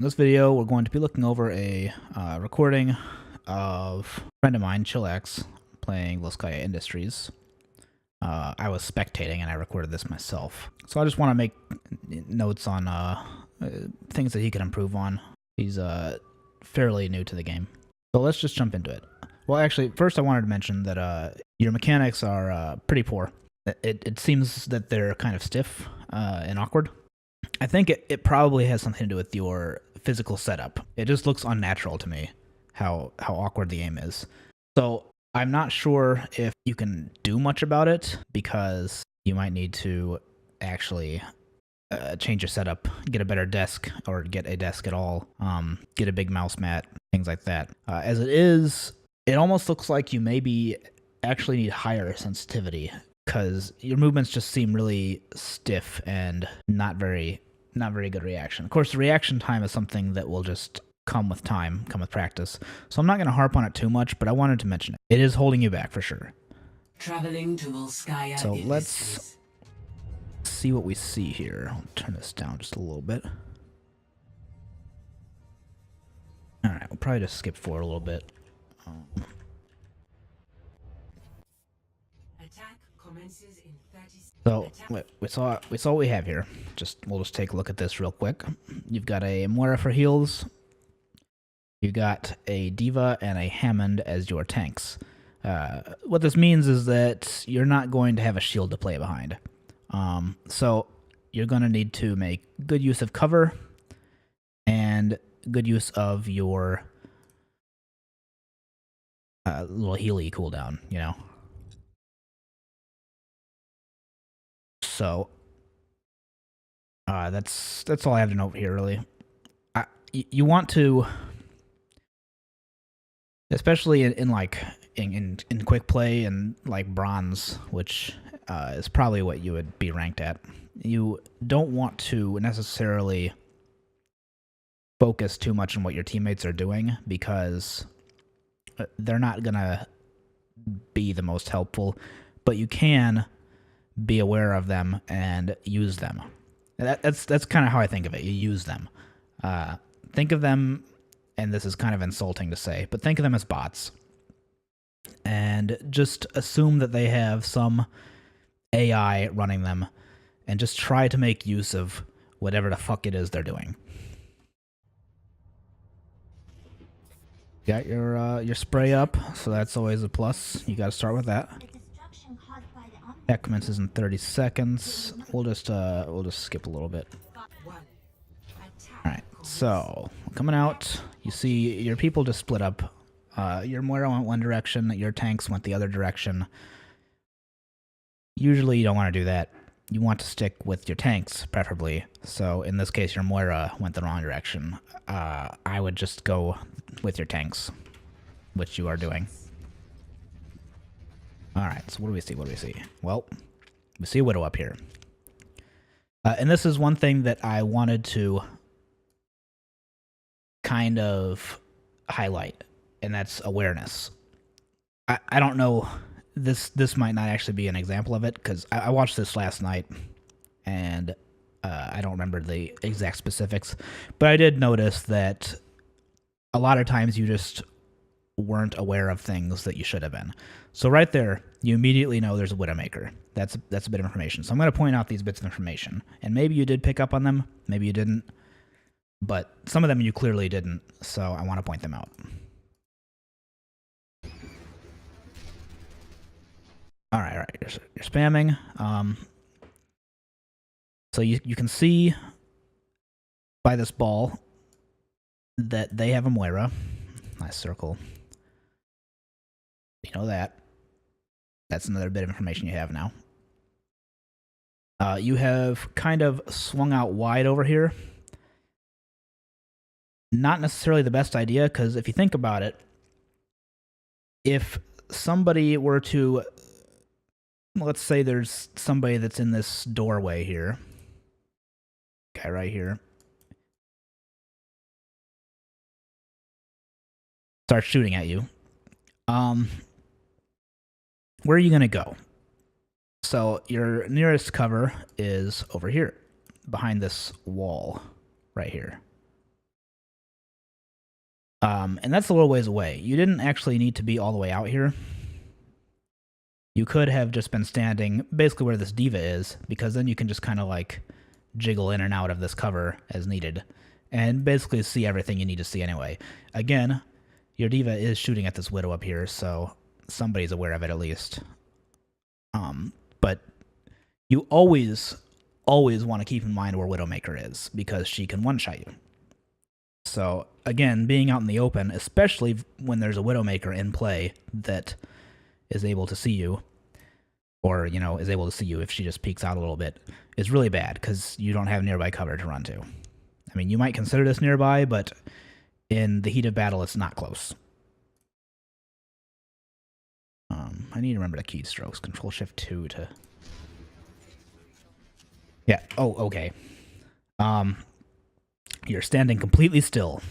In this video, we're going to be looking over a recording of a friend of mine, Chilaks, playing Volskaya Industries. I was spectating and I recorded this myself. So I just want to make notes on things that he can improve on. He's fairly new to the game. So let's just jump into it. Well, actually, first I wanted to mention that your mechanics are pretty poor. It seems that they're kind of stiff and awkward. I think it probably has something to do with your physical setup. It just looks unnatural to me how awkward the aim is. So I'm not sure if you can do much about it, because you might need to actually change your setup, get a better desk, or get a desk at all, get a big mouse mat, things like that. As it is, it almost looks like you maybe actually need higher sensitivity, because your movements just seem really stiff and not very good reaction. Of course, the reaction time is something that will just come with time, come with practice. So I'm not going to harp on it too much, but I wanted to mention it. It is holding you back for sure. Traveling to Volskaya. So let's see what we see here. I'll turn this down just a little bit. All right, we'll probably just skip forward a little bit. Attack commences in 30 So we saw what we have here. We'll just take a look at this real quick. You've got a Moira for heals. You got a Diva and a Hammond as your tanks. What this means is that you're not going to have a shield to play behind. So you're going to need to make good use of cover and good use of your little Healy cooldown, you know. So that's all I have to note here, really. You want to, especially in quick play and like bronze, which is probably what you would be ranked at. You don't want to necessarily focus too much on what your teammates are doing, because they're not gonna be the most helpful, but you can be aware of them and use them. That's kind of how I think of it. You use them. Think of them, and this is kind of insulting to say, but think of them as bots. And just assume that they have some AI running them, and just try to make use of whatever the fuck it is they're doing. Got your spray up, so that's always a plus. You got to start with that. That commences in 30 seconds. We'll just skip a little bit. Alright, so coming out, you see your people just split up. Your Moira went one direction, your tanks went the other direction. Usually you don't want to do that. You want to stick with your tanks, preferably. So in this case, your Moira went the wrong direction. I would just go with your tanks, which you are doing. Alright, so what do we see? Well, we see a Widow up here. And this is one thing that I wanted to kind of highlight, and that's awareness. I don't know, this might not actually be an example of it, because I watched this last night, and I don't remember the exact specifics, but I did notice that a lot of times you just weren't aware of things that you should have been. So right there, you immediately know there's a Widowmaker. That's a bit of information. So I'm going to point out these bits of information, and maybe you did pick up on them, maybe you didn't, but some of them you clearly didn't, so I want to point them out. All right, you're spamming. So you can see by this ball that they have a Moira. Nice circle. You know that. That's another bit of information you have now. You have kind of swung out wide over here. Not necessarily the best idea, because if you think about it, if somebody were to, let's say there's somebody that's in this doorway here. Guy right here. Start shooting at you. Where are you going to go? So your nearest cover is over here, behind this wall right here. And that's a little ways away. You didn't actually need to be all the way out here. You could have just been standing basically where this diva is, because then you can just kind of like jiggle in and out of this cover as needed and basically see everything you need to see anyway. Again, your diva is shooting at this widow up here, so somebody's aware of it at least. But you always want to keep in mind where Widowmaker is, because she can one-shot you. So again, being out in the open, especially when there's a Widowmaker in play that is able to see you, or, you know, is able to see you if she just peeks out a little bit, is really bad, because you don't have nearby cover to run to. I mean, you might consider this nearby, but in the heat of battle, it's not close. I need to remember the keystrokes. Control-Shift-2 to... Yeah, oh, okay. You're standing completely still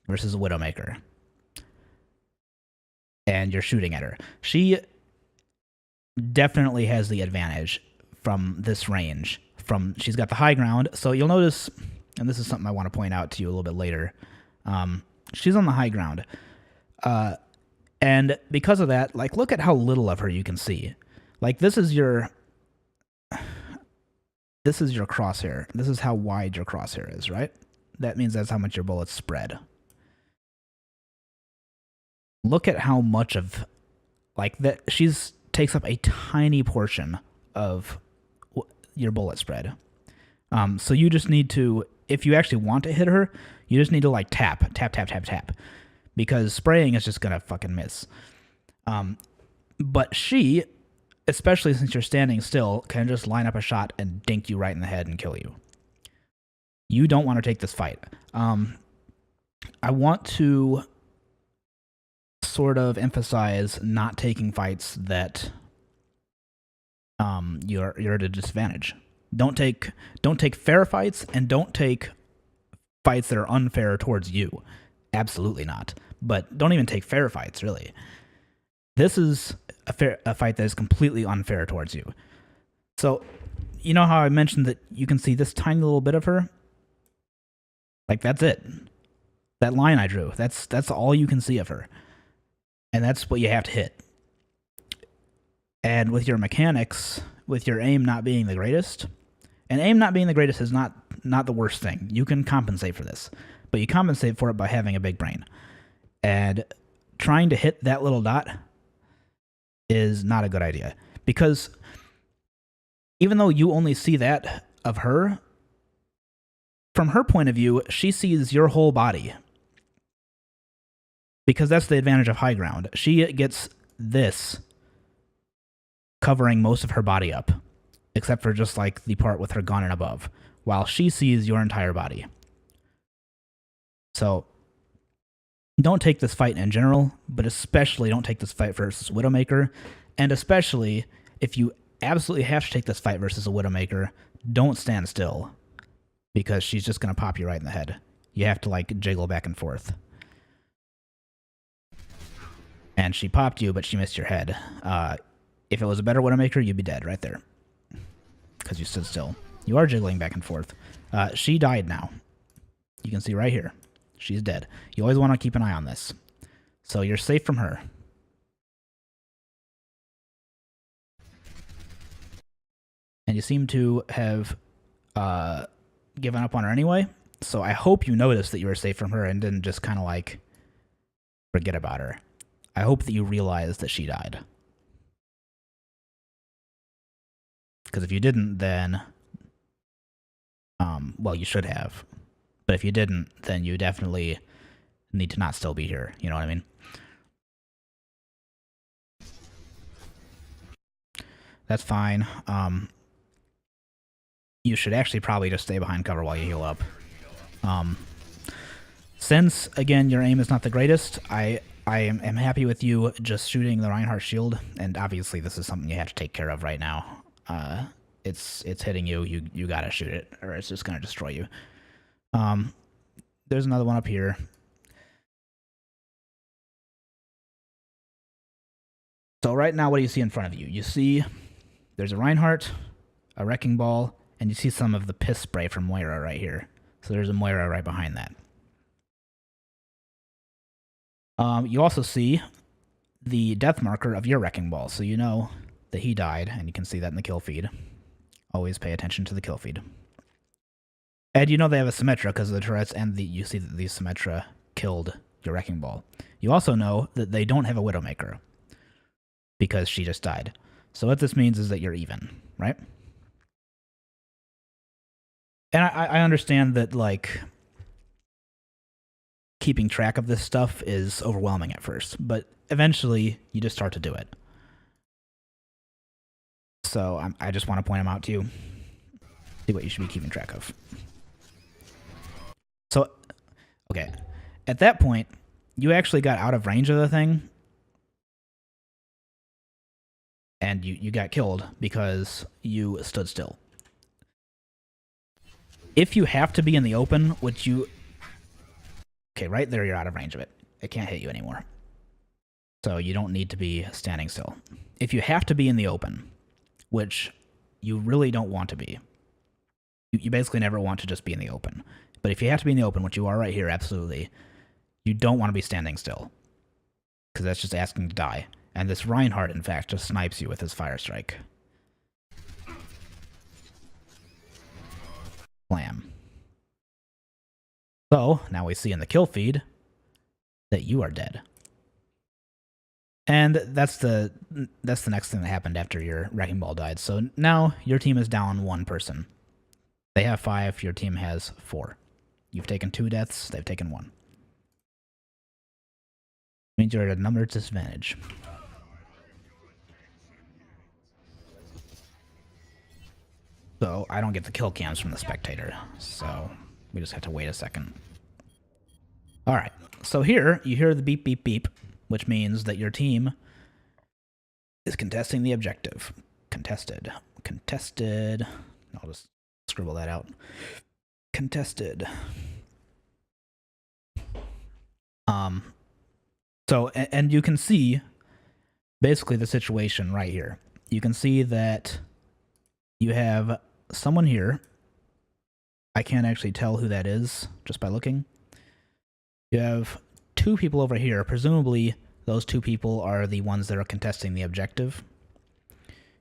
versus a Widowmaker. And you're shooting at her. She definitely has the advantage from this range. She's got the high ground, so you'll notice, and this is something I want to point out to you a little bit later, she's on the high ground. And because of that, like, look at how little of her you can see. Like, this is your crosshair. This is how wide your crosshair is, right? That means that's how much your bullets spread. Look at how much of, like, that takes up a tiny portion of your bullet spread. So you just need to, if you actually want to hit her, you just need to like tap, because spraying is just gonna fucking miss. But she, especially since you're standing still, can just line up a shot and dink you right in the head and kill you. You don't want to take this fight. I want to sort of emphasize not taking fights that you're at a disadvantage. Don't take fair fights, and don't take fights that are unfair towards you. Absolutely not. But don't even take fair fights, really. This is a fight that is completely unfair towards you. So, you know how I mentioned that you can see this tiny little bit of her? Like, that's it. That line I drew, that's all you can see of her. And that's what you have to hit. And with your mechanics, with your aim not being the greatest, and aim not being the greatest is not the worst thing. You can compensate for this. But you compensate for it by having a big brain. And trying to hit that little dot is not a good idea. Because even though you only see that of her, from her point of view, she sees your whole body. Because that's the advantage of high ground. She gets this covering most of her body up, except for just like the part with her gun and above, while she sees your entire body. So don't take this fight in general, but especially don't take this fight versus Widowmaker. And especially if you absolutely have to take this fight versus a Widowmaker, don't stand still, because she's just going to pop you right in the head. You have to like jiggle back and forth. And she popped you, but she missed your head. If it was a better Widowmaker, you'd be dead right there, because you stood still. You are jiggling back and forth. She died now. You can see right here. She's dead. You always want to keep an eye on this. So you're safe from her. And you seem to have given up on her anyway. So I hope you noticed that you were safe from her and didn't just kind of like forget about her. I hope that you realized that she died. Because if you didn't, then well, you should have. But if you didn't, then you definitely need to not still be here. You know what I mean? That's fine. You should actually probably just stay behind cover while you heal up. Since, again, your aim is not the greatest, I am happy with you just shooting the Reinhardt shield, and obviously this is something you have to take care of right now. It's hitting you. You gotta shoot it, or it's just gonna destroy you. There's another one up here. So right now, what do you see in front of you? You see there's a Reinhardt, a Wrecking Ball, and you see some of the piss spray from Moira right here. So there's a Moira right behind that. You also see the death marker of your wrecking ball, so you know that he died, and you can see that in the kill feed. Always pay attention to the kill feed. And you know they have a Symmetra because of the turrets, and you see that the Symmetra killed your wrecking ball. You also know that they don't have a Widowmaker because she just died. So what this means is that you're even, right? And I understand that, like, keeping track of this stuff is overwhelming at first, but eventually you just start to do it. So I just want to point them out to you. See what you should be keeping track of. So, okay. At that point, you actually got out of range of the thing. And you got killed because you stood still. If you have to be in the open, which you... Okay, right there you're out of range of it. It can't hit you anymore. So you don't need to be standing still. If you have to be in the open, which you really don't want to be, you basically never want to just be in the open. But if you have to be in the open, which you are right here, absolutely, you don't want to be standing still. Because that's just asking to die. And this Reinhardt, in fact, just snipes you with his Fire Strike. Blam. So, now we see in the kill feed that you are dead. And that's the next thing that happened after your Wrecking Ball died. So now your team is down one person. They have 5, your team has 4. You've taken 2 deaths, they've taken 1. Means you're at a number disadvantage. So I don't get the kill cams from the spectator, so we just have to wait a second. Alright, so here you hear the beep beep beep, which means that your team is contesting the objective. Contested. Contested. I'll just scribble that out. Contested. So, and you can see basically the situation right here. You can see that you have someone here. I can't actually tell who that is just by looking. You have 2 people over here. Presumably, those 2 people are the ones that are contesting the objective.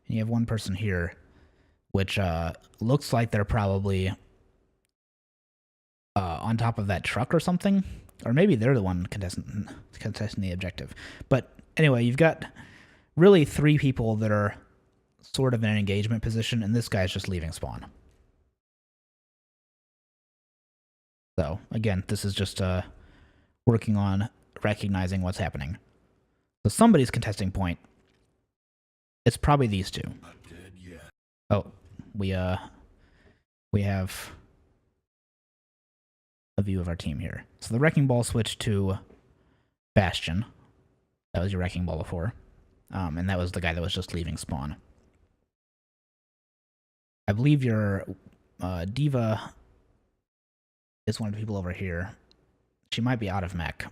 And you have 1 person here, which looks like they're probably on top of that truck or something. Or maybe they're the one contesting the objective. But anyway, you've got really 3 people that are sort of in an engagement position, and this guy's just leaving spawn. So, again, this is just working on recognizing what's happening. So somebody's contesting point. It's probably these 2. Oh, we have a view of our team here. So the Wrecking Ball switched to Bastion. That was your Wrecking Ball before. And that was the guy that was just leaving spawn. I believe your Diva is one of the people over here. She might be out of mech.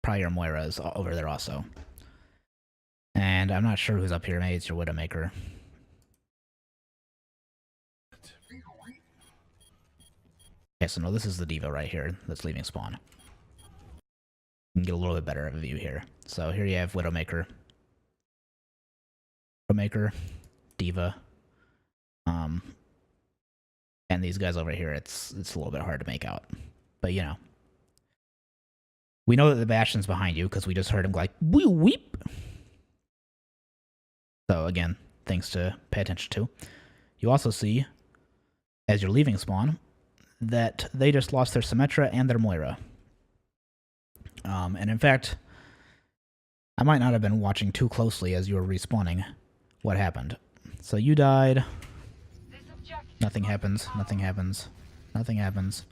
Probably your Moira is over there also. And I'm not sure who's up here. Maybe it's your Widowmaker. Okay, so no, this is the Diva right here that's leaving spawn. You can get a little bit better of a view here. So here you have Widowmaker. Widowmaker, Diva. And these guys over here, it's a little bit hard to make out. But, you know. We know that the Bastion's behind you because we just heard him go like, wee weep. So, again, things to pay attention to. You also see, as you're leaving spawn, that they just lost their Symmetra and their Moira. And in fact, I might not have been watching too closely as you were respawning what happened. So you died. Nothing happens. Nothing happens. Nothing happens.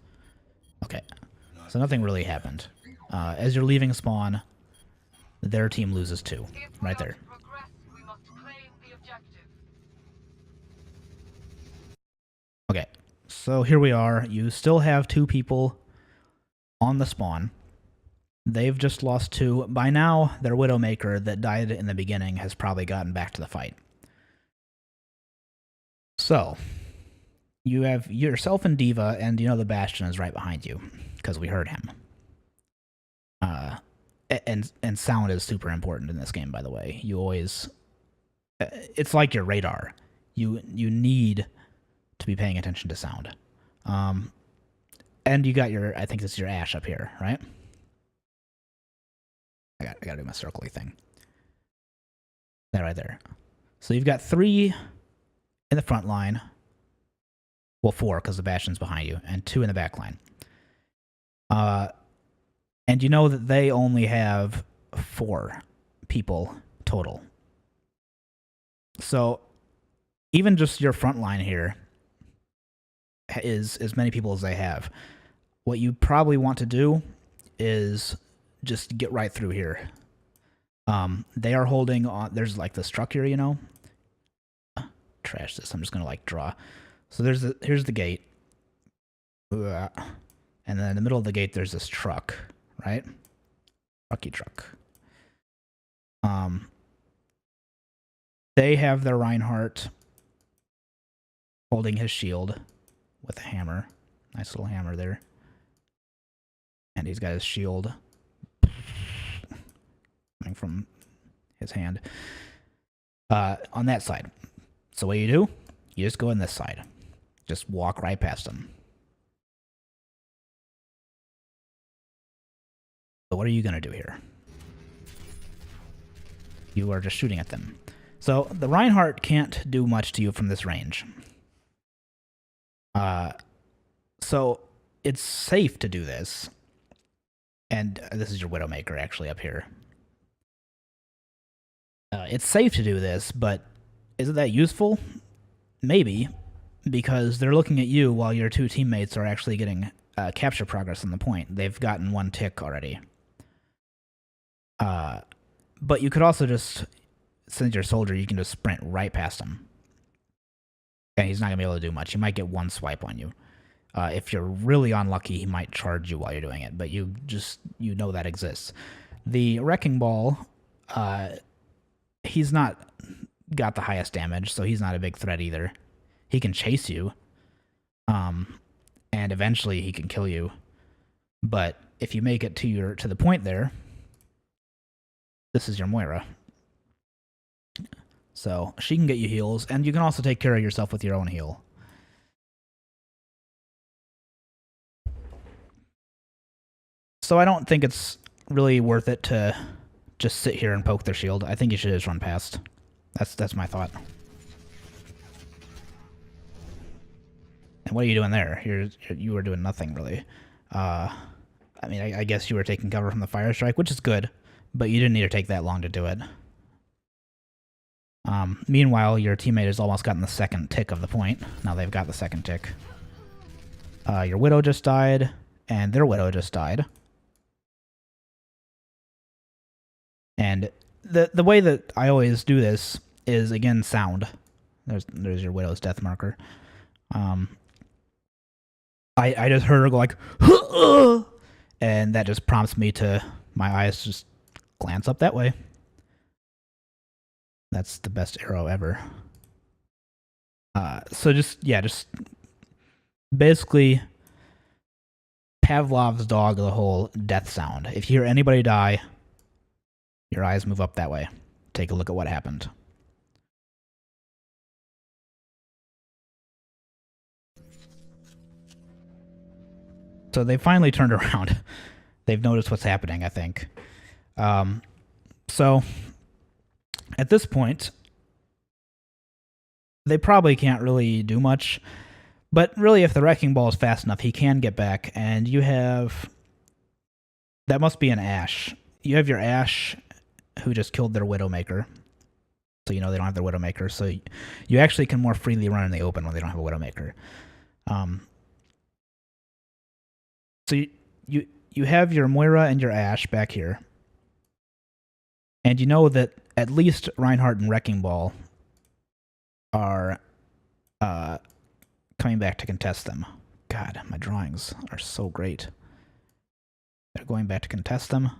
Okay. So nothing really happened. As you're leaving spawn, their team loses 2. Right there. Okay. So here we are. You still have 2 people on the spawn. They've just lost 2. By now, their Widowmaker that died in the beginning has probably gotten back to the fight. So, you have yourself and Diva, and you know the Bastion is right behind you, because we heard him. And sound is super important in this game, by the way. You always, it's like your radar. You need to be paying attention to sound. And you got your, I think this is your ash up here, right? I gotta do my circly thing. That right there. So you've got 3 in the front line. Well, 4 because the Bastion's behind you, and 2 in the back line. And you know that they only have 4 people total. So even just your front line here is as many people as they have. What you probably want to do is just get right through here. They are holding on. There's like this truck here, you know. Trash this. I'm just gonna like draw. So here's the gate, and then in the middle of the gate there's this truck, right? Truck. They have their Reinhardt holding his shield with a hammer. Nice little hammer there. And he's got his shield coming from his hand. On that side. So what you just go in this side. Just walk right past them. So what are you going to do here? You are just shooting at them. So the Reinhardt can't do much to you from this range. So it's safe to do this. And this is your Widowmaker actually up here. It's safe to do this, but is it that useful? Maybe, because they're looking at you while your 2 teammates are actually getting capture progress on the point. They've gotten 1 tick already. But you could also just, since you're a soldier, you can just sprint right past him. And he's not going to be able to do much. He might get 1 swipe on you. If you're really unlucky, he might charge you while you're doing it, but you know that exists. The Wrecking Ball, he's not got the highest damage, so he's not a big threat either. He can chase you, and eventually he can kill you. But if you make it to the point there, this is your Moira. So she can get you heals, and you can also take care of yourself with your own heal. So I don't think it's really worth it to just sit here and poke their shield. I think you should just run past. That's my thought. And what are you doing there? You were doing nothing really. I mean, I guess you were taking cover from the fire strike, which is good, but you didn't need to take that long to do it. Meanwhile, your teammate has almost gotten the 2nd tick of the point. Now they've got the 2nd tick. Your Widow just died, and their Widow just died. And the way that I always do this is, again, sound. There's your Widow's death marker. I just heard her go like, and that just prompts me to, my eyes just glance up that way. That's the best arrow ever. So just basically Pavlov's dog, the whole death sound. If you hear anybody die, your eyes move up that way. Take a look at what happened. So they finally turned around. They've noticed what's happening, I think. So at this point, they probably can't really do much. But really, if the Wrecking Ball is fast enough, he can get back. And you have... That must be an Ashe. You have your Ashe who just killed their Widowmaker. So you know they don't have their Widowmaker. So you actually can more freely run in the open when they don't have a Widowmaker. So you have your Moira and your Ashe back here. And you know that at least Reinhardt and Wrecking Ball are coming back to contest them. God, my drawings are so great. They're going back to contest them.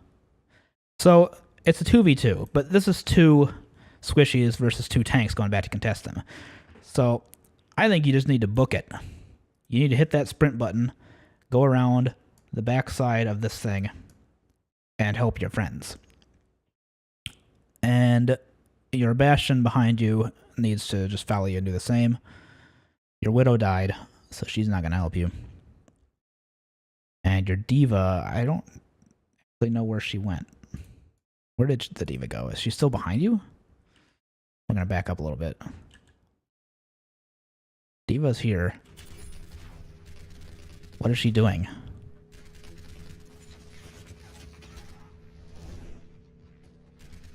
So it's a 2v2, but this is 2 squishies versus 2 tanks going back to contest them. So I think you just need to book it. You need to hit that sprint button, go around the back side of this thing, and help your friends. And your Bastion behind you needs to just follow you and do the same. Your Widow died, so she's not going to help you. And your Diva, I don't really know where she went. Where did the Diva go? Is she still behind you? I'm going to back up a little bit. Diva's here. What is she doing?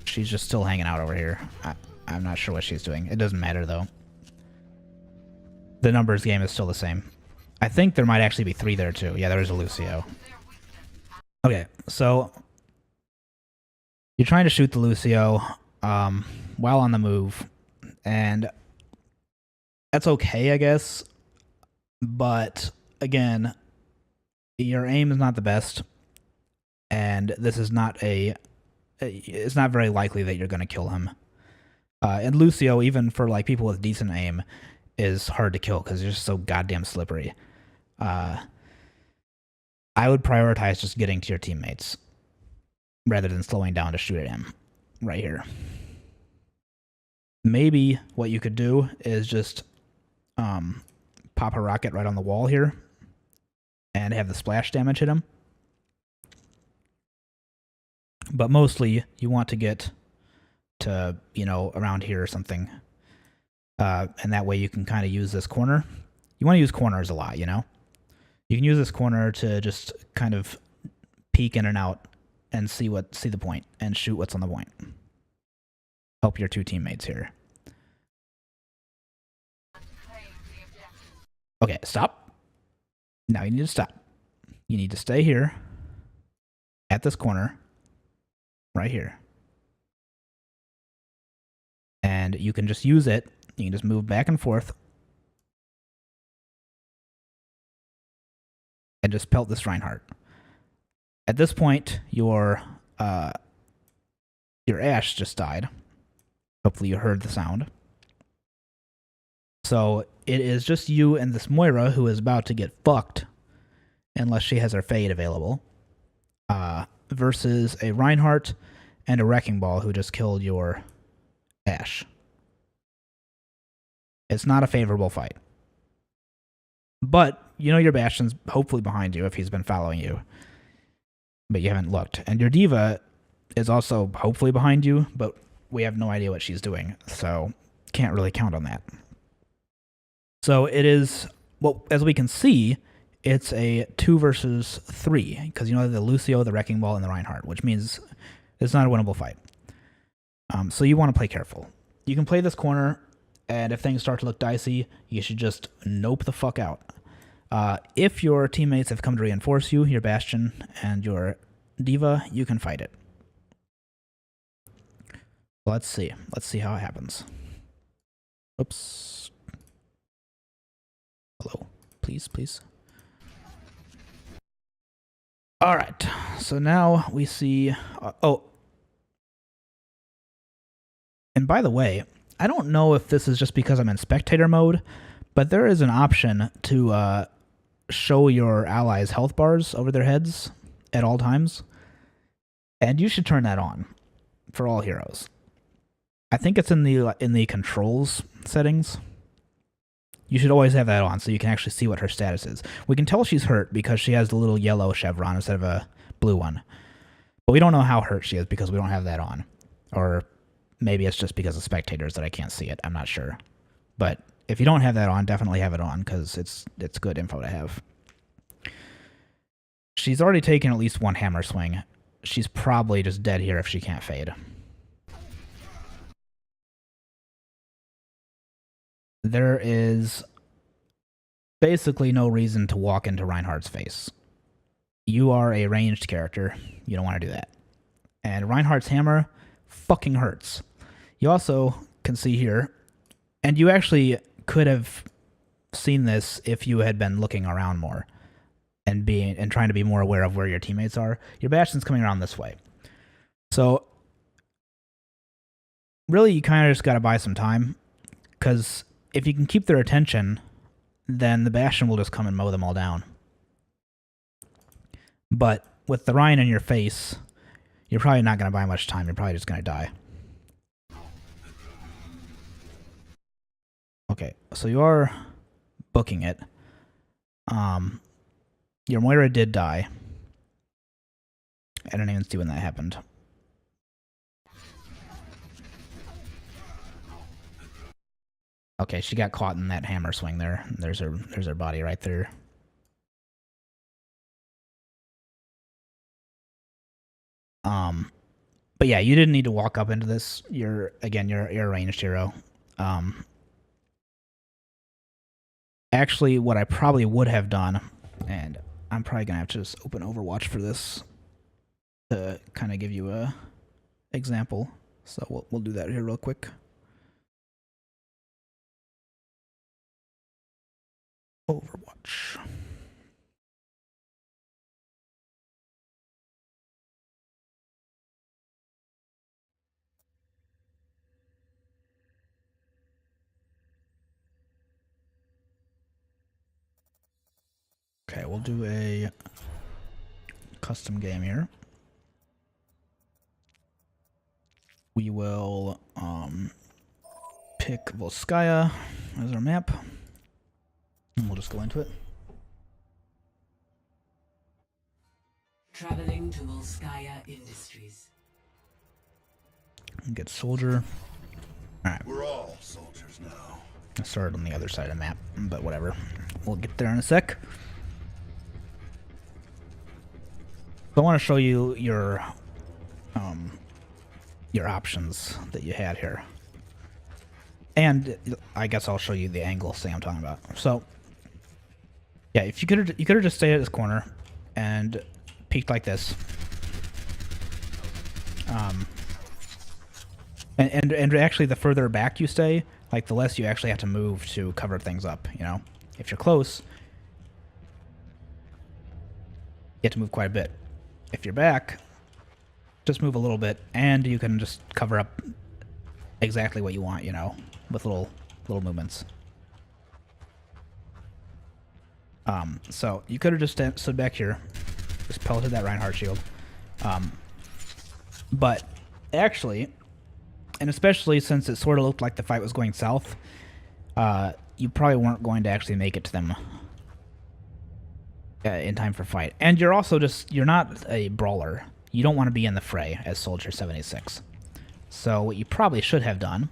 She's just still hanging out over here. I'm not sure what she's doing. It doesn't matter, though. The numbers game is still the same. I think there might actually be 3 there, too. Yeah, there is a Lucio. Okay, so you're trying to shoot the Lucio while on the move, and that's okay, I guess. But, again, your aim is not the best, and this is not it's not very likely that you're going to kill him. And Lucio, even for like people with decent aim, is hard to kill because he's just so goddamn slippery. I would prioritize just getting to your teammates rather than slowing down to shoot at him right here. Maybe what you could do is just pop a rocket right on the wall here and have the splash damage hit him. But mostly, you want to get to, around here or something. And that way you can kind of use this corner. You want to use corners a lot, You can use this corner to just kind of peek in and out and see the point and shoot what's on the point. Help your 2 teammates here. Okay, stop. Now you need to stop. You need to stay here at this corner. Right here. And you can just use it. You can just move back and forth. And just pelt this Reinhardt. At this point, your Ashe just died. Hopefully you heard the sound. So it is just you and this Moira who is about to get fucked. Unless she has her Fade available. Versus a Reinhardt and a Wrecking Ball who just killed your Ashe. It's not a favorable fight. But, your Bastion's hopefully behind you if he's been following you. But you haven't looked. And your Diva is also hopefully behind you, but we have no idea what she's doing. So, can't really count on that. So, it is, well, as we can see, it's a 2 versus 3, because the Lucio, the Wrecking Ball, and the Reinhardt, which means it's not a winnable fight. So you want to play careful. You can play this corner, and if things start to look dicey, you should just nope the fuck out. If your teammates have come to reinforce you, your Bastion and your Diva, you can fight it. Let's see. Let's see how it happens. Oops. Hello. Please, please. All right, so now we see, and by the way, I don't know if this is just because I'm in spectator mode, but there is an option to show your allies' health bars over their heads at all times, and you should turn that on for all heroes. I think it's in the controls settings. You should always have that on so you can actually see what her status is. We can tell she's hurt because she has the little yellow chevron instead of a blue one. But we don't know how hurt she is because we don't have that on. Or maybe it's just because of spectators that I can't see it. I'm not sure. But if you don't have that on, definitely have it on because it's good info to have. She's already taken at least 1 hammer swing. She's probably just dead here if she can't fade. There is basically no reason to walk into Reinhardt's face. You are a ranged character. You don't want to do that. And Reinhardt's hammer fucking hurts. You also can see here, and you actually could have seen this if you had been looking around more and trying to be more aware of where your teammates are. Your Bastion's coming around this way. So really you kind of just got to buy some time, because if you can keep their attention, then the Bastion will just come and mow them all down. But with the Ryan in your face, you're probably not going to buy much time. You're probably just going to die. Okay, so you are booking it. Your Moira did die. I don't even see when that happened. Okay, she got caught in that hammer swing there. There's her body right there. But yeah, you didn't need to walk up into this. You're a ranged hero. Actually, what I probably would have done, and I'm probably gonna have to just open Overwatch for this to kind of give you a example. So we'll do that here real quick. Overwatch. Okay, we'll do a custom game here. We will pick Volskaya as our map. And we'll just go into it. Traveling to Volskaya Industries. And get soldier. Alright. We're all soldiers now. I started on the other side of the map, but whatever. We'll get there in a sec. So I want to show you your options that you had here. And I guess I'll show you the angle thing I'm talking about. So yeah, if you could have just stayed at this corner and peeked like this. And actually the further back you stay, like the less you actually have to move to cover things up, you know? If you're close, you have to move quite a bit. If you're back, just move a little bit and you can just cover up exactly what you want, you know, with little movements. So you could have just stood back here, just pelleted that Reinhardt shield. But actually, and especially since it sort of looked like the fight was going south, you probably weren't going to actually make it to them in time for fight. And you're also you're not a brawler. You don't want to be in the fray as Soldier 76. So what you probably should have done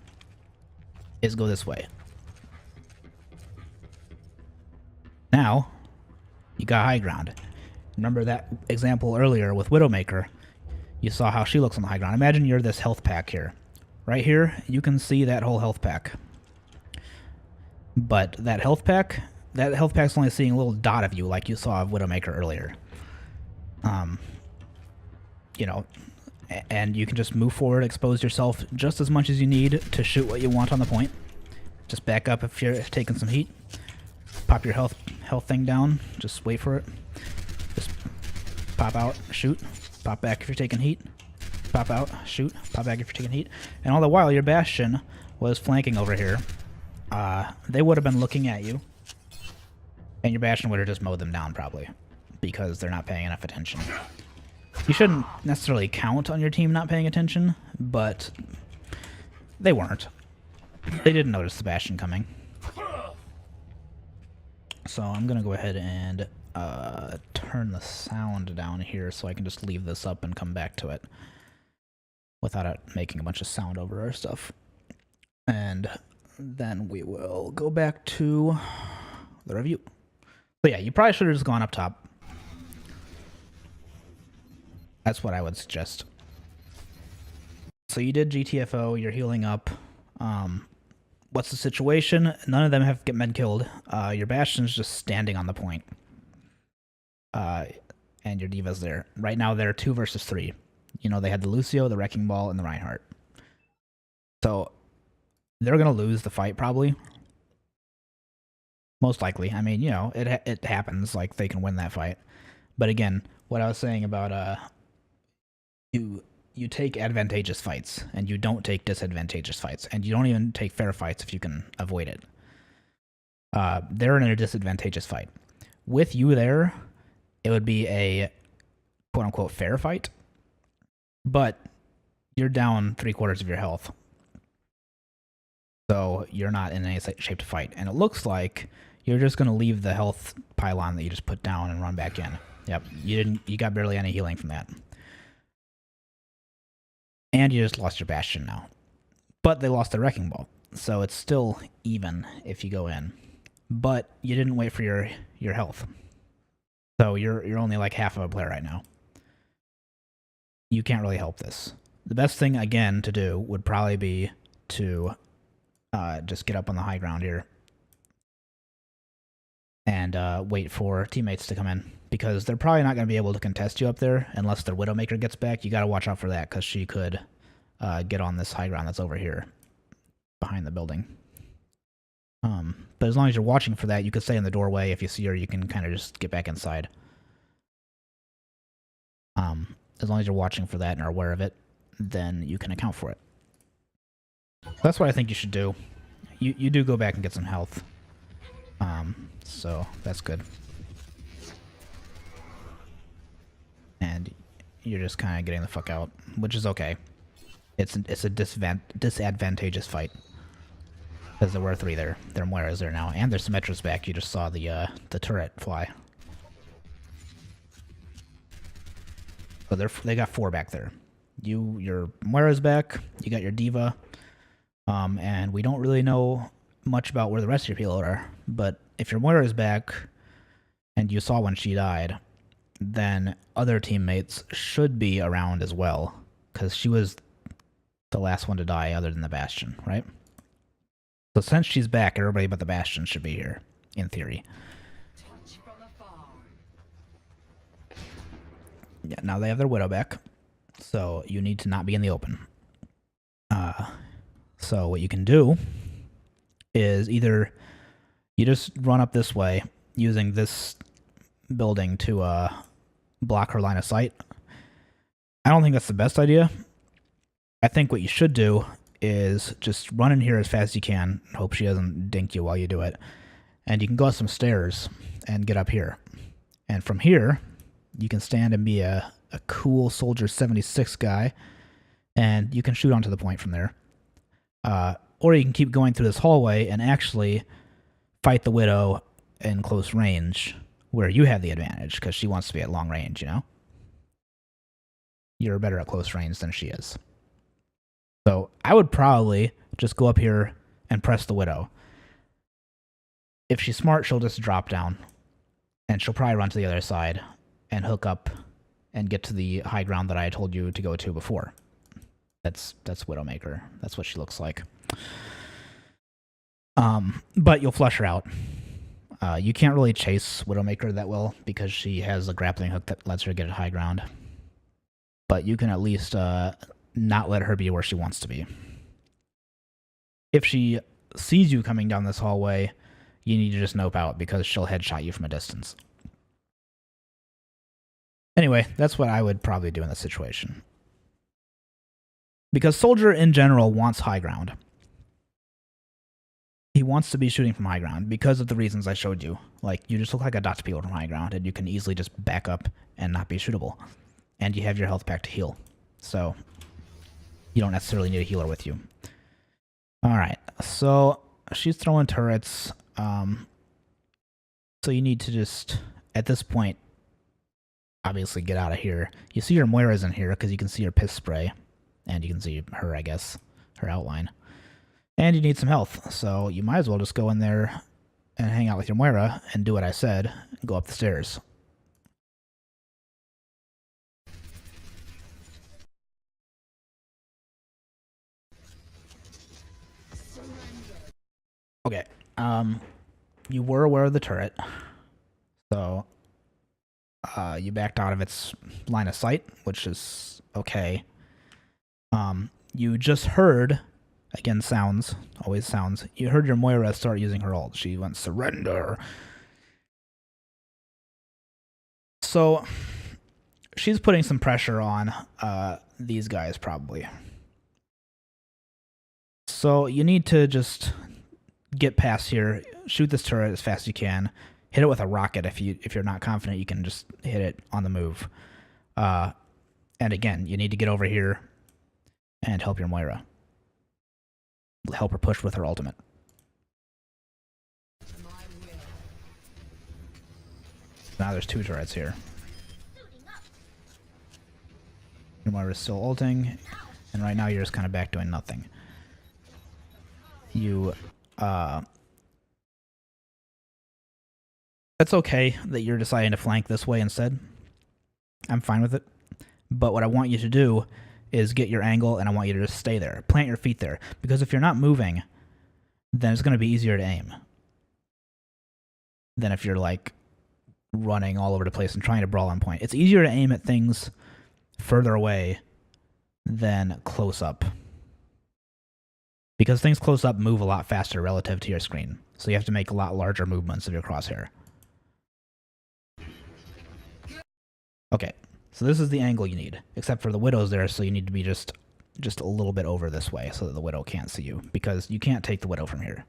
is go this way. Now, you got high ground. Remember that example earlier with Widowmaker? You saw how she looks on the high ground. Imagine you're this health pack here. Right here, you can see that whole health pack. But that health pack's only seeing a little dot of you like you saw of Widowmaker earlier. You know, and you can just move forward, expose yourself just as much as you need to shoot what you want on the point. Just back up if you're taking some heat. Pop your health thing down. Just wait for it. Just pop out, shoot. Pop back if you're taking heat. Pop out, shoot. Pop back if you're taking heat. And all the while, your Bastion was flanking over here. They would have been looking at you. And your Bastion would have just mowed them down, probably. Because they're not paying enough attention. You shouldn't necessarily count on your team not paying attention, but they weren't. They didn't notice the Bastion coming. So I'm going to go ahead and turn the sound down here so I can just leave this up and come back to it without it making a bunch of sound over our stuff. And then we will go back to the review. But yeah, you probably should have just gone up top. That's what I would suggest. So you did GTFO, you're healing up. What's the situation? None of them have been killed. Your Bastion's just standing on the point. And your Diva's there. Right now they're 2 versus 3. You know, they had the Lucio, the Wrecking Ball, and the Reinhardt. So they're going to lose the fight probably. Most likely. I mean, you know, it happens. Like, they can win that fight. But again, what I was saying about you take advantageous fights, and you don't take disadvantageous fights, and you don't even take fair fights if you can avoid it. They're in a disadvantageous fight. With you there, it would be a quote-unquote fair fight, but you're down 3/4 of your health. So you're not in any shape to fight. And it looks like you're just going to leave the health pylon that you just put down and run back in. Yep, you got barely any healing from that. And you just lost your bastion now. But they lost their wrecking ball. So it's still even if you go in. But you didn't wait for your health. So you're only like half of a player right now. You can't really help this. The best thing, again, to do would probably be to just get up on the high ground here and wait for teammates to come in, because they're probably not going to be able to contest you up there unless their Widowmaker gets back. You got to watch out for that, because she could get on this high ground that's over here behind the building. But as long as you're watching for that, you could stay in the doorway. If you see her, you can kind of just get back inside. As long as you're watching for that and are aware of it, then you can account for it. That's what I think you should do. You do go back and get some health. So that's good. And you're just kind of getting the fuck out, which is okay. It's a disadvantageous fight, because there were 3 there. There are Moiras there now, and there's Symmetras back. You just saw the turret fly. So they got 4 back there. Your Moira's back. You got your Diva. And we don't really know much about where the rest of your people are. But if your Moira's back, and you saw when she died, then other teammates should be around as well, because she was the last one to die other than the Bastion, right? So since she's back, everybody but the Bastion should be here, in theory. Yeah, now they have their Widow back, so you need to not be in the open. So what you can do is either you just run up this way using this building to block her line of sight. I don't think that's the best idea. I think what you should do is just run in here as fast as you can, hope she doesn't dink you while you do it, and you can go up some stairs and get up here. And from here, you can stand and be a cool Soldier 76 guy, and you can shoot onto the point from there. Or you can keep going through this hallway and actually fight the Widow in close range, where you have the advantage, because she wants to be at long range, you know? You're better at close range than she is. So I would probably just go up here and press the Widow. If she's smart, she'll just drop down, and she'll probably run to the other side and hook up and get to the high ground that I told you to go to before. That's Widowmaker. That's what she looks like. But you'll flush her out. You can't really chase Widowmaker that well, because she has a grappling hook that lets her get at high ground. But you can at least not let her be where she wants to be. If she sees you coming down this hallway, you need to just nope out, because she'll headshot you from a distance. Anyway, that's what I would probably do in this situation. Because Soldier in general wants high ground. He wants to be shooting from high ground because of the reasons I showed you. Like, you just look like a dot to people from high ground, and you can easily just back up and not be shootable. And you have your health back to heal. So, you don't necessarily need a healer with you. Alright, so she's throwing turrets. So you need to just, at this point, obviously get out of here. You see your Moira's in here because you can see her piss spray. And you can see her, I guess, her outline. And you need some health, so you might as well just go in there and hang out with your Moira and do what I said, and go up the stairs. Okay, you were aware of the turret, so you backed out of its line of sight, which is okay. You just heard, again, sounds, always sounds, you heard your Moira start using her ult. She went, surrender. So, she's putting some pressure on these guys, probably. So, you need to just get past here, shoot this turret as fast as you can, hit it with a rocket if you're not confident you can just hit it on the move. And again, you need to get over here and help your Moira. Help her push with her ultimate. Now there's 2 turrets here. Your Moira's still ulting, and right now you're just kind of back doing nothing. It's okay that you're deciding to flank this way instead. I'm fine with it. But what I want you to do is get your angle, and I want you to just stay there. Plant your feet there. Because if you're not moving, then it's going to be easier to aim than if you're, like, running all over the place and trying to brawl on point. It's easier to aim at things further away than close up. Because things close up move a lot faster relative to your screen. So you have to make a lot larger movements of your crosshair. Okay, so this is the angle you need. Except for the Widow's there, so you need to be just a little bit over this way so that the Widow can't see you. Because you can't take the Widow from here.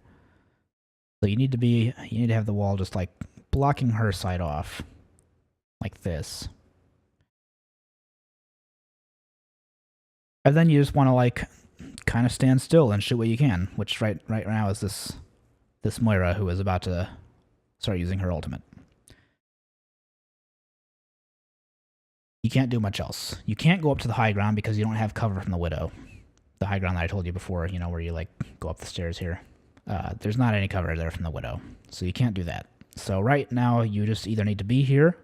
So you need to have the wall just like blocking her side off. Like this. And then you just want to like kind of stand still and shoot what you can, which right now is this Moira who is about to start using her ultimate. You can't do much else. You can't go up to the high ground because you don't have cover from the Widow. The high ground that I told you before, you know, where you like go up the stairs here. There's not any cover there from the Widow, so you can't do that. So right now you just either need to be here,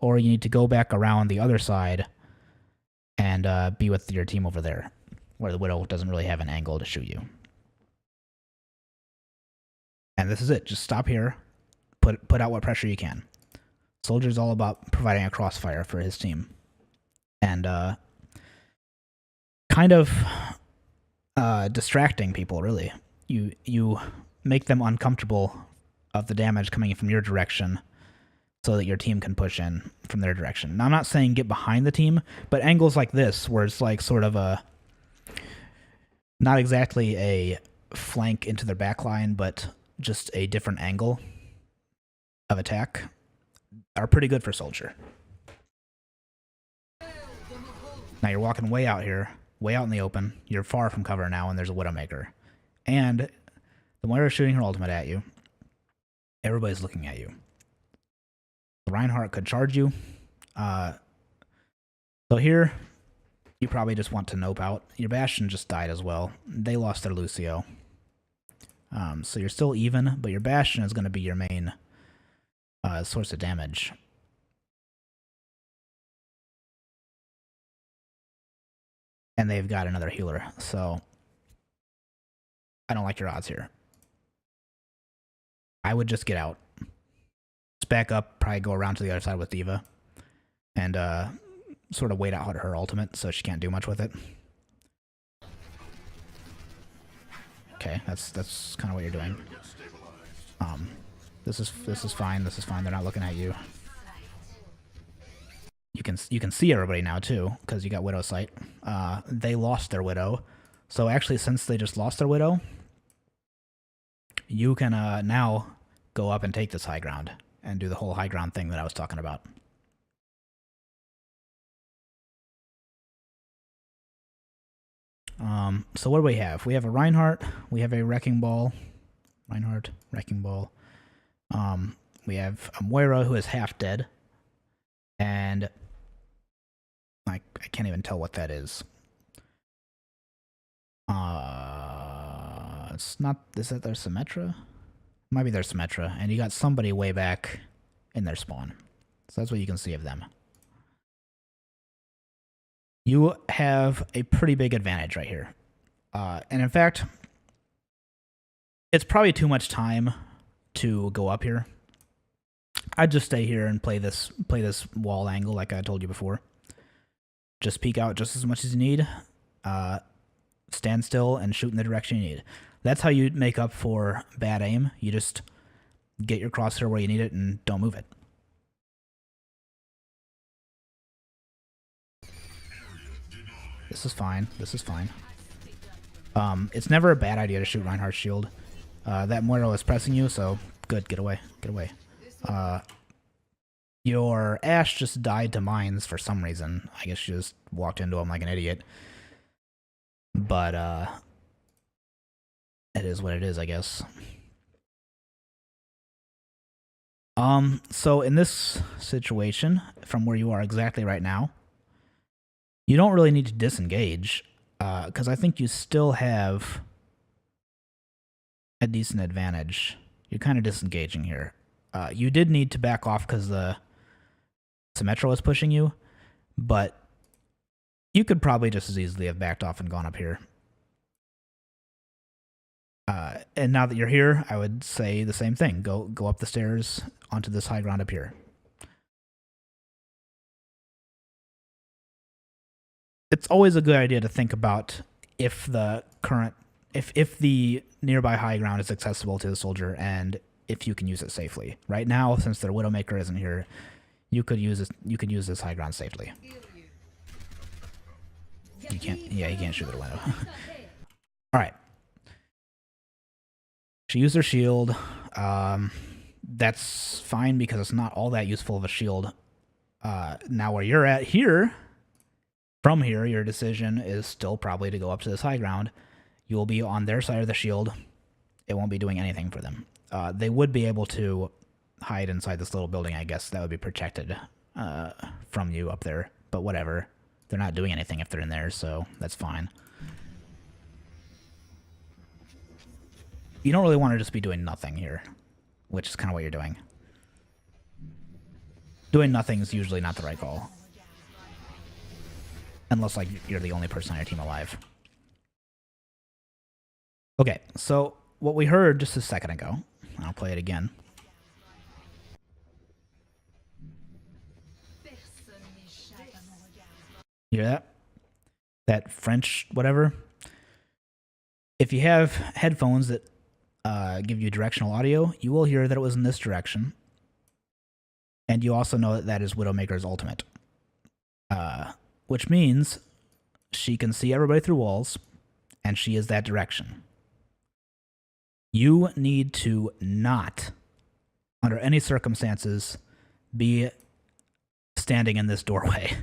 or you need to go back around the other side and be with your team over there, where the Widow doesn't really have an angle to shoot you. And this is it. Just stop here, put out what pressure you can. Soldier's all about providing a crossfire for his team. And kind of distracting people, really. You make them uncomfortable of the damage coming in from your direction so that your team can push in from their direction. Now, I'm not saying get behind the team, but angles like this, where it's like sort of a... not exactly a flank into their backline, but just a different angle of attack, are pretty good for Soldier. Now you're walking way out here, way out in the open. You're far from cover now, and there's a Widowmaker. And the Moira's shooting her ultimate at you. Everybody's looking at you. Reinhardt could charge you. So here, you probably just want to nope out. Your Bastion just died as well. They lost their Lucio. So you're still even, but your Bastion is going to be your main source of damage. And they've got another healer, so I don't like your odds here. I would just get out. Just back up, probably go around to the other side with D.Va, and sort of wait out her ultimate so she can't do much with it. Okay, that's kind of what you're doing. This is fine. This is fine. They're not looking at you. You can see everybody now too because you got Widow sight. They lost their Widow, so actually since they just lost their Widow, you can now go up and take this high ground and do the whole high ground thing that I was talking about. So what do we have? We have a Reinhardt. We have a Wrecking Ball. Reinhardt, Wrecking Ball. We have a Moira who is half dead. And I can't even tell what that is. It's not... is that their Symmetra? Might be their Symmetra. And you got somebody way back in their spawn. So that's what you can see of them. You have a pretty big advantage right here. And in fact, it's probably too much time to go up here. I'd just stay here and play this wall angle like I told you before. Just peek out just as much as you need. Stand still and shoot in the direction you need. That's how you make up for bad aim. You just get your crosshair where you need it and don't move it. This is fine. This is fine. It's never a bad idea to shoot Reinhardt's shield. That Moira is pressing you, so good. Get away. Get away. Your Ash just died to mines for some reason. I guess she just walked into them like an idiot. But, it is what it is, I guess. So in this situation, from where you are exactly right now, you don't really need to disengage, because I think you still have a decent advantage. You're kind of disengaging here. You did need to back off because the Symmetra was pushing you, but you could probably just as easily have backed off and gone up here. And now that you're here, I would say the same thing. Go up the stairs onto this high ground up here. It's always a good idea to think about if the nearby high ground is accessible to the soldier and if you can use it safely. Right now, since their Widowmaker isn't here, you could use this high ground safely. You can't. Yeah, he can't shoot the window. All right. She used her shield. That's fine because it's not all that useful of a shield. Now where you're at here, from here, your decision is still probably to go up to this high ground. You will be on their side of the shield. It won't be doing anything for them. They would be able to hide inside this little building, I guess. That would be protected from you up there. But whatever. They're not doing anything if they're in there, so that's fine. You don't really want to just be doing nothing here, which is kind of what you're doing. Doing nothing is usually not the right call. Unless, like, you're the only person on your team alive. Okay, so what we heard just a second ago, I'll play it again. You hear that? That French whatever? If you have headphones that give you directional audio, you will hear that it was in this direction. And you also know that that is Widowmaker's ultimate. Which means she can see everybody through walls, and she is that direction. You need to not, under any circumstances, be standing in this doorway.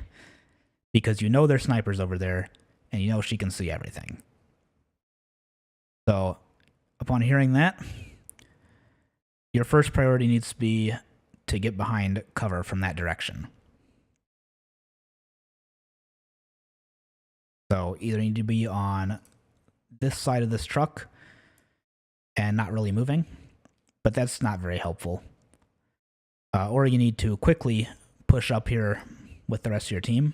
Because you know there's snipers over there, and you know she can see everything. So, upon hearing that, your first priority needs to be to get behind cover from that direction. So either you need to be on this side of this truck and not really moving, but that's not very helpful. Or you need to quickly push up here with the rest of your team.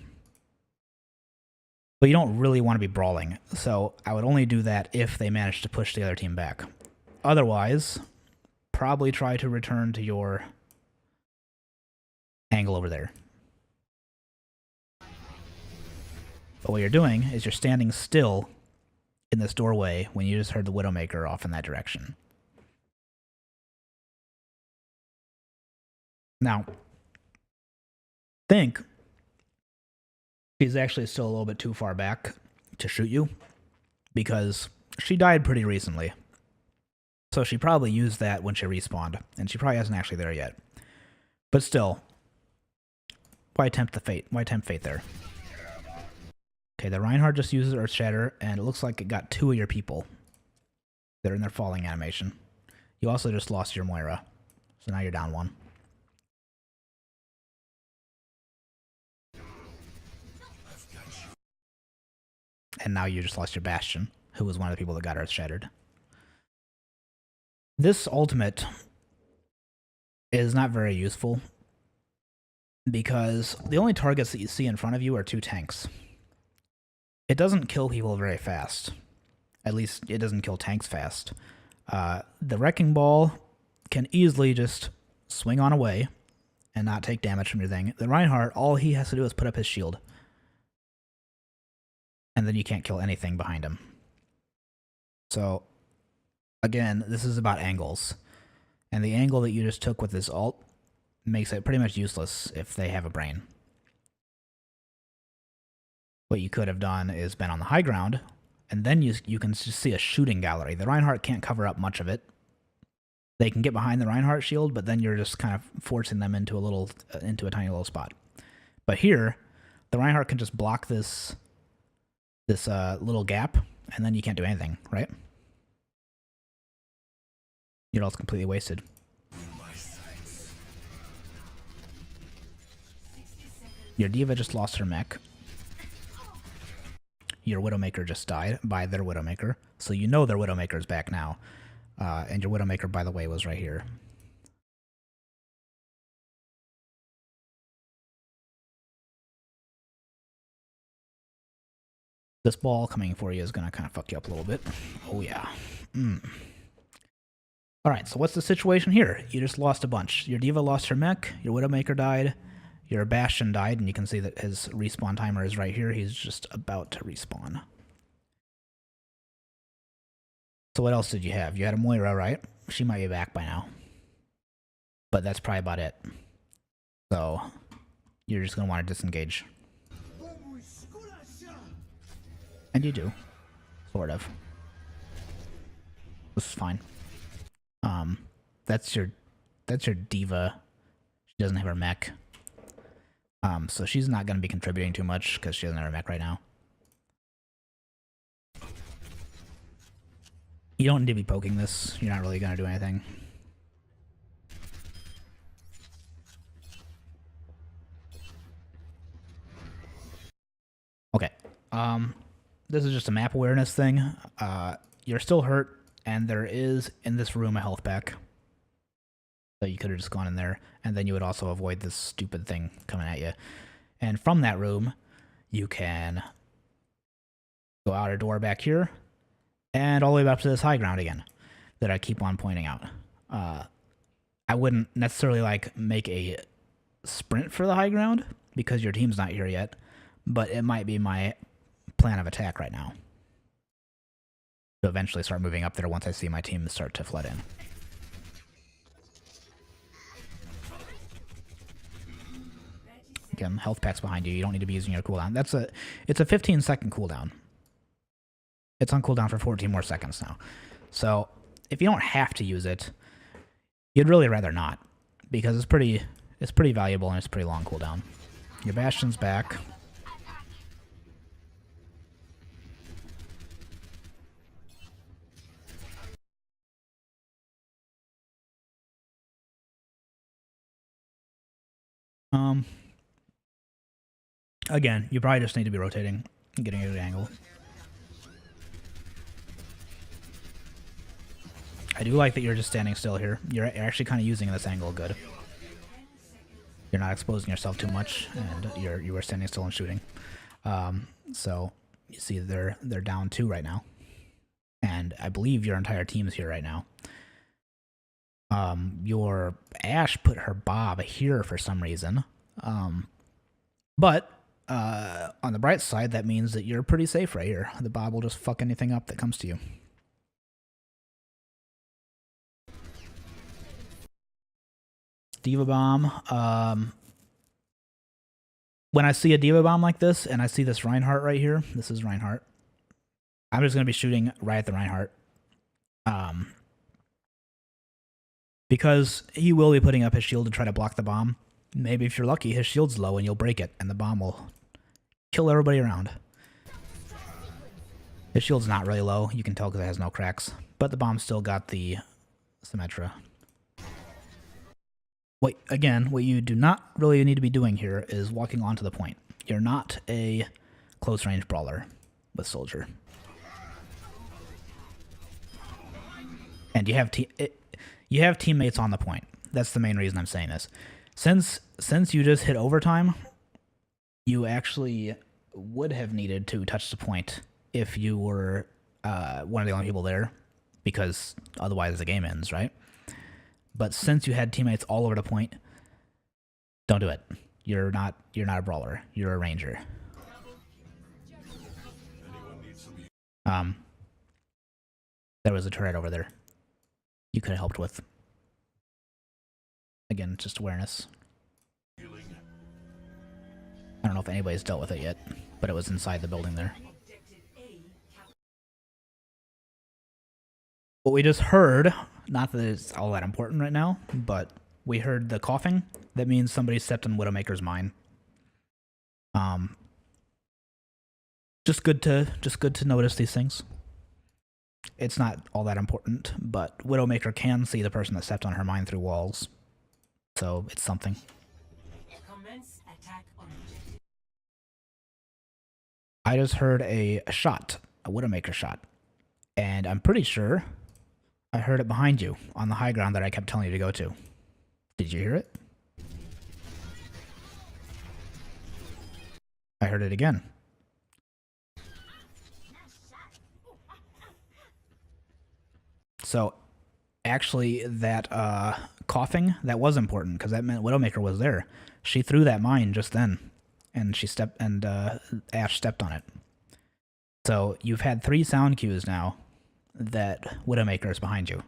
But you don't really want to be brawling, so I would only do that if they manage to push the other team back. Otherwise, probably try to return to your angle over there. But what you're doing is you're standing still in this doorway when you just heard the Widowmaker off in that direction. Now, think she's actually still a little bit too far back to shoot you because she died pretty recently. So she probably used that when she respawned, and she probably isn't actually there yet. But still, why tempt the fate? Why tempt fate there? Okay, the Reinhardt just uses Earth Shatter, and it looks like it got 2 of your people. They're in their falling animation. You also just lost your Moira, so now you're down 1. And now you just lost your Bastion, who was one of the people that got Earth Shattered. This ultimate is not very useful because the only targets that you see in front of you are 2 tanks. It doesn't kill people very fast. At least it doesn't kill tanks fast. The Wrecking Ball can easily just swing on away and not take damage from your thing. The Reinhardt, all he has to do is put up his shield. And then you can't kill anything behind him. So, again, this is about angles. And the angle that you just took with this ult makes it pretty much useless if they have a brain. What you could have done is been on the high ground, and then you can just see a shooting gallery. The Reinhardt can't cover up much of it. they can get behind the Reinhardt shield, but then you're just kind of forcing them into a tiny little spot. But here, the Reinhardt can just block this little gap, and then you can't do anything, right? Your ult's completely wasted. Your D.Va just lost her mech. Your Widowmaker just died by their Widowmaker, so you know their Widowmaker is back now. And your Widowmaker, by the way, was right here. This ball coming for you is going to kind of fuck you up a little bit. Oh, yeah. Alright, so what's the situation here? You just lost a bunch. Your D.Va lost her mech, your Widowmaker died, your Bastion died, and you can see that his respawn timer is right here. He's just about to respawn. So what else did you have? You had a Moira, right? She might be back by now. But that's probably about it. So, you're just going to want to disengage. And you do. Sort of. This is fine. That's your D.Va. She doesn't have her mech. So she's not going to be contributing too much because she doesn't have her mech right now. You don't need to be poking this. You're not really going to do anything. Okay. This is just a map awareness thing. You're still hurt, and there is, in this room, a health pack. So you could have just gone in there, and then you would also avoid this stupid thing coming at you. And from that room, you can go out a door back here, and all the way up to this high ground again that I keep on pointing out. I wouldn't necessarily like make a sprint for the high ground because your team's not here yet, but it might be my plan of attack right now to eventually start moving up there once I see my team start to flood in. Again, health packs behind you. You don't need to be using your cooldown. It's a 15-second cooldown. It's on cooldown for 14 more seconds now. So if you don't have to use it, you'd really rather not, because it's pretty valuable and it's a pretty long cooldown. Your Bastion's back. Again, you probably just need to be rotating and getting a good angle. I do like that you're just standing still here. You're actually kind of using this angle good. You're not exposing yourself too much, and you are standing still and shooting. So you see they're down 2 right now, and I believe your entire team is here right now. Your Ashe put her Bob here for some reason, but on the bright side, that means that you're pretty safe right here. The Bob will just fuck anything up that comes to you. D.Va bomb. When I see a D.Va bomb like this, and I see this Reinhardt right here, this is Reinhardt, I'm just going to be shooting right at the Reinhardt. Because he will be putting up his shield to try to block the bomb. Maybe if you're lucky, his shield's low and you'll break it, and the bomb will kill everybody around. His shield's not really low, you can tell because it has no cracks, but the bomb still got the Symmetra. What you do not really need to be doing here is walking onto the point. You're not a close-range brawler with Soldier. And you have teammates on the point. That's the main reason I'm saying this. Since you just hit overtime, you actually would have needed to touch the point if you were one of the only people there, because otherwise the game ends, right? But since you had teammates all over the point, don't do it. You're not a brawler. You're a ranger. There was a turret over there. You could have helped with. Again, just awareness. I don't know if anybody's dealt with it yet, but it was inside the building there. What we just heard, Not that it's all that important right now, but we heard the coughing. That means somebody stepped on Widowmaker's mine. Just good to notice these things. It's not all that important, but Widowmaker can see the person that stepped on her mine through walls. So it's something. Commence attack on objective. I just heard a shot, a Widowmaker shot. And I'm pretty sure I heard it behind you on the high ground that I kept telling you to go to. Did you hear it? I heard it again. So actually that coughing, that was important because that meant Widowmaker was there. She threw that mine just then, and Ash stepped on it. So you've had 3 sound cues now that Widowmaker is behind you.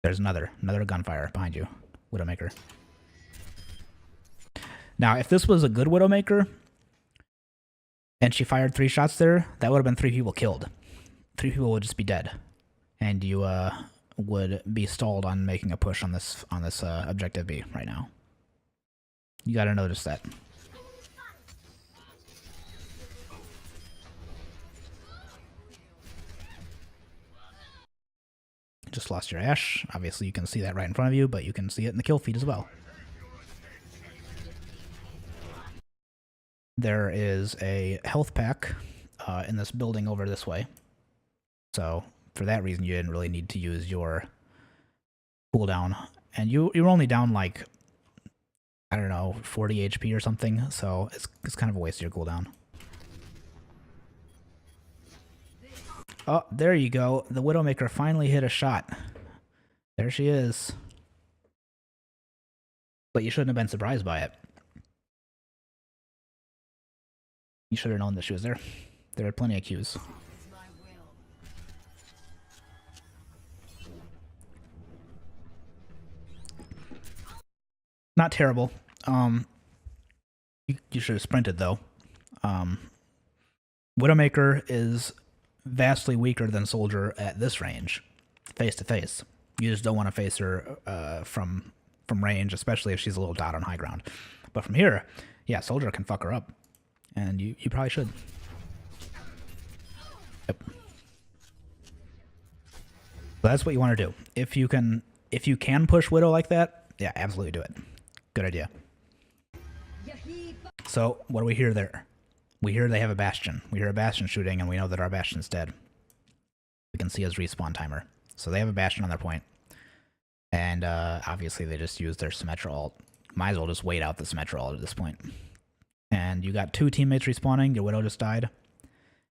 There's another gunfire behind you, Widowmaker. Now, if this was a good Widowmaker, and she fired 3 shots there, that would have been 3 people killed. 3 people would just be dead, and you would be stalled on making a push on this objective B right now. You got to notice that. Just lost your Ash. Obviously, you can see that right in front of you, but you can see it in the kill feed as well. There is a health pack in this building over this way. So for that reason, you didn't really need to use your cooldown. And you were only down like, I don't know, 40 HP or something. So it's kind of a waste of your cooldown. Oh, there you go. The Widowmaker finally hit a shot. There she is. But you shouldn't have been surprised by it. You should have known that she was there. There are plenty of cues. Not terrible. You should have sprinted though. Widowmaker is vastly weaker than Soldier at this range, face to face. You just don't want to face her from range, especially if she's a little dot on high ground. But from here, yeah, Soldier can fuck her up, and you probably should. Yep. So that's what you want to do. If you can push Widow like that, yeah, absolutely do it. Good idea. So what do we hear there? We hear they have a Bastion. We hear a Bastion shooting, and we know that our Bastion's dead. We can see his respawn timer. So they have a Bastion on their point. And obviously they just used their Symmetra ult. Might as well just wait out the Symmetra ult at this point. And you got 2 teammates respawning. Your Widow just died.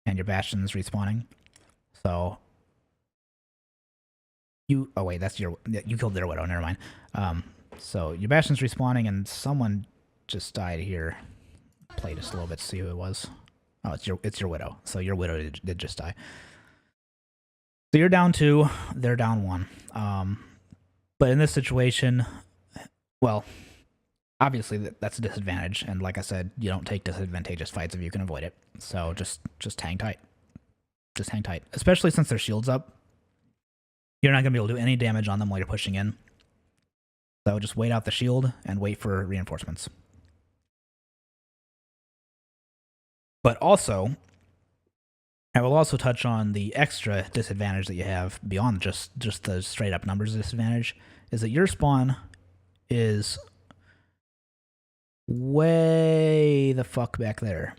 And your Bastion's respawning. So oh wait, that's you killed their Widow, never mind. So your Bastion's respawning, and someone just died here. Play just a little bit to see who it was. Oh, it's your Widow. So your Widow did just die. So you're down 2, they're down 1. But in this situation, well, obviously that's a disadvantage, and like I said, you don't take disadvantageous fights if you can avoid it. So just hang tight. Just hang tight. Especially since their shield's up. You're not going to be able to do any damage on them while you're pushing in. So just wait out the shield and wait for reinforcements. But also, I will also touch on the extra disadvantage that you have beyond just the straight up numbers disadvantage, is that your spawn is way the fuck back there.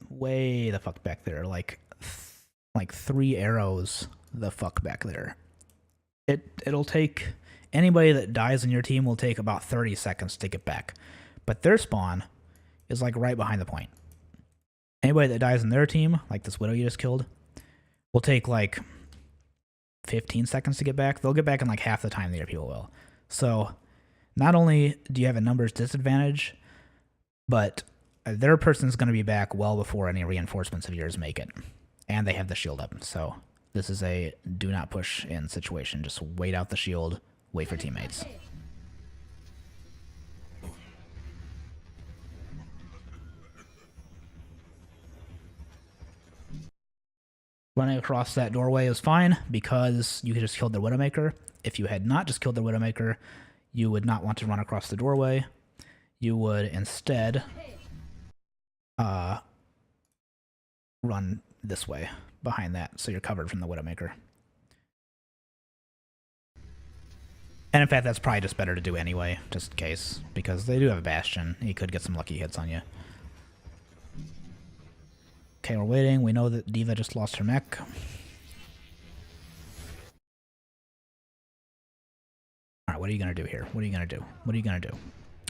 Way the fuck back there. Like 3 arrows the fuck back there. It'll take, anybody that dies in your team will take about 30 seconds to get back. But their spawn is like right behind the point. Anybody that dies in their team, like this Widow you just killed, will take like 15 seconds to get back. They'll get back in like half the time the other people will. So not only do you have a numbers disadvantage, but their person's going to be back well before any reinforcements of yours make it. And they have the shield up. So this is a do not push in situation. Just wait out the shield, wait for teammates. Running across that doorway is fine because you just killed the Widowmaker. If you had not just killed the Widowmaker, you would not want to run across the doorway. You would instead run this way behind that, so you're covered from the Widowmaker. And in fact, that's probably just better to do anyway, just in case, because they do have a Bastion. He could get some lucky hits on you. Okay, we're waiting. We know that D.Va just lost her mech. Alright, what are you gonna do here? What are you gonna do? What are you gonna do?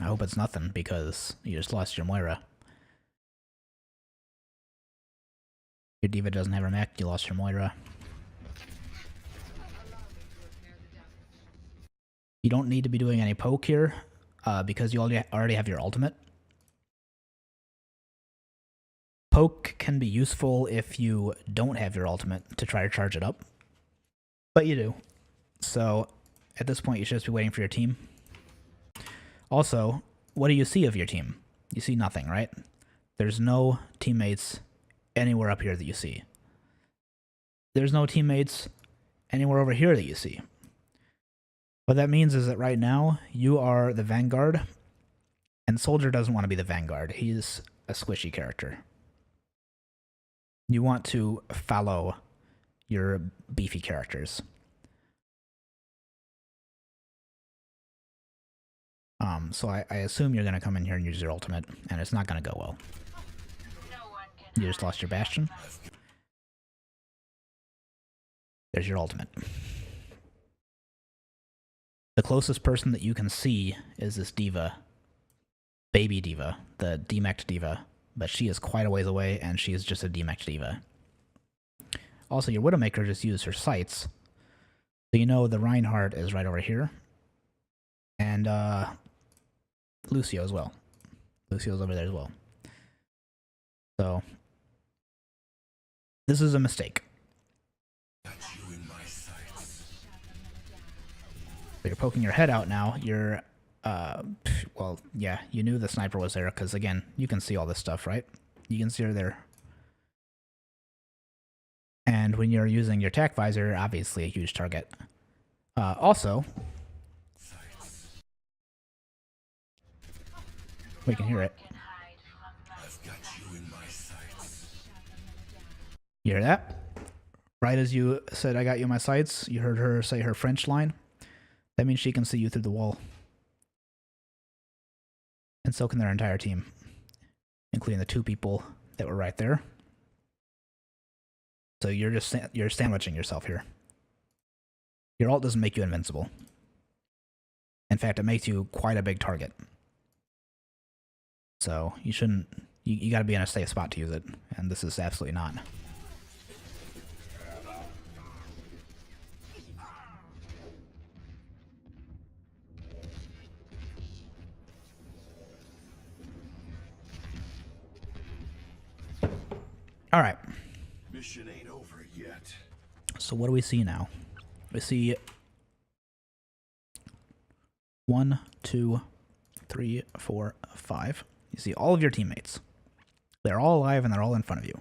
I hope it's nothing, because you just lost your Moira. Your D.Va doesn't have her mech, you lost your Moira. You don't need to be doing any poke here, because you already have your ultimate. Poke can be useful if you don't have your ultimate to try to charge it up, but you do. So at this point, you should just be waiting for your team. Also, what do you see of your team? You see nothing, right? There's no teammates anywhere up here that you see. There's no teammates anywhere over here that you see. What that means is that right now, you are the Vanguard, and Soldier doesn't want to be the Vanguard. He's a squishy character. You want to follow your beefy characters. So I assume you're going to come in here and use your ultimate, and it's not going to go well. You just lost your Bastion. There's your ultimate. The closest person that you can see is this D.Va. Baby D.Va, the demeched D.Va. But she is quite a ways away, and she is just a demeched D.Va. Also, your Widowmaker just used her sights. So you know the Reinhardt is right over here. And Lucio as well. Lucio's over there as well. So this is a mistake. So you're poking your head out now. You're well, yeah, you knew the sniper was there because, again, you can see all this stuff, right? You can see her there. And when you're using your tac visor, obviously a huge target. Also, we can hear it. You hear that? Right as you said, I got you in my sights, you heard her say her French line. That means she can see you through the wall. And so can their entire team, including the two people that were right there. So you're sandwiching yourself here. Your ult doesn't make you invincible. In fact, it makes you quite a big target. So you shouldn't. You got to be in a safe spot to use it, and this is absolutely not. All right. Mission ain't over yet. So what do we see now? We see 1, 2, 3, 4, 5. You see all of your teammates. They're all alive and they're all in front of you.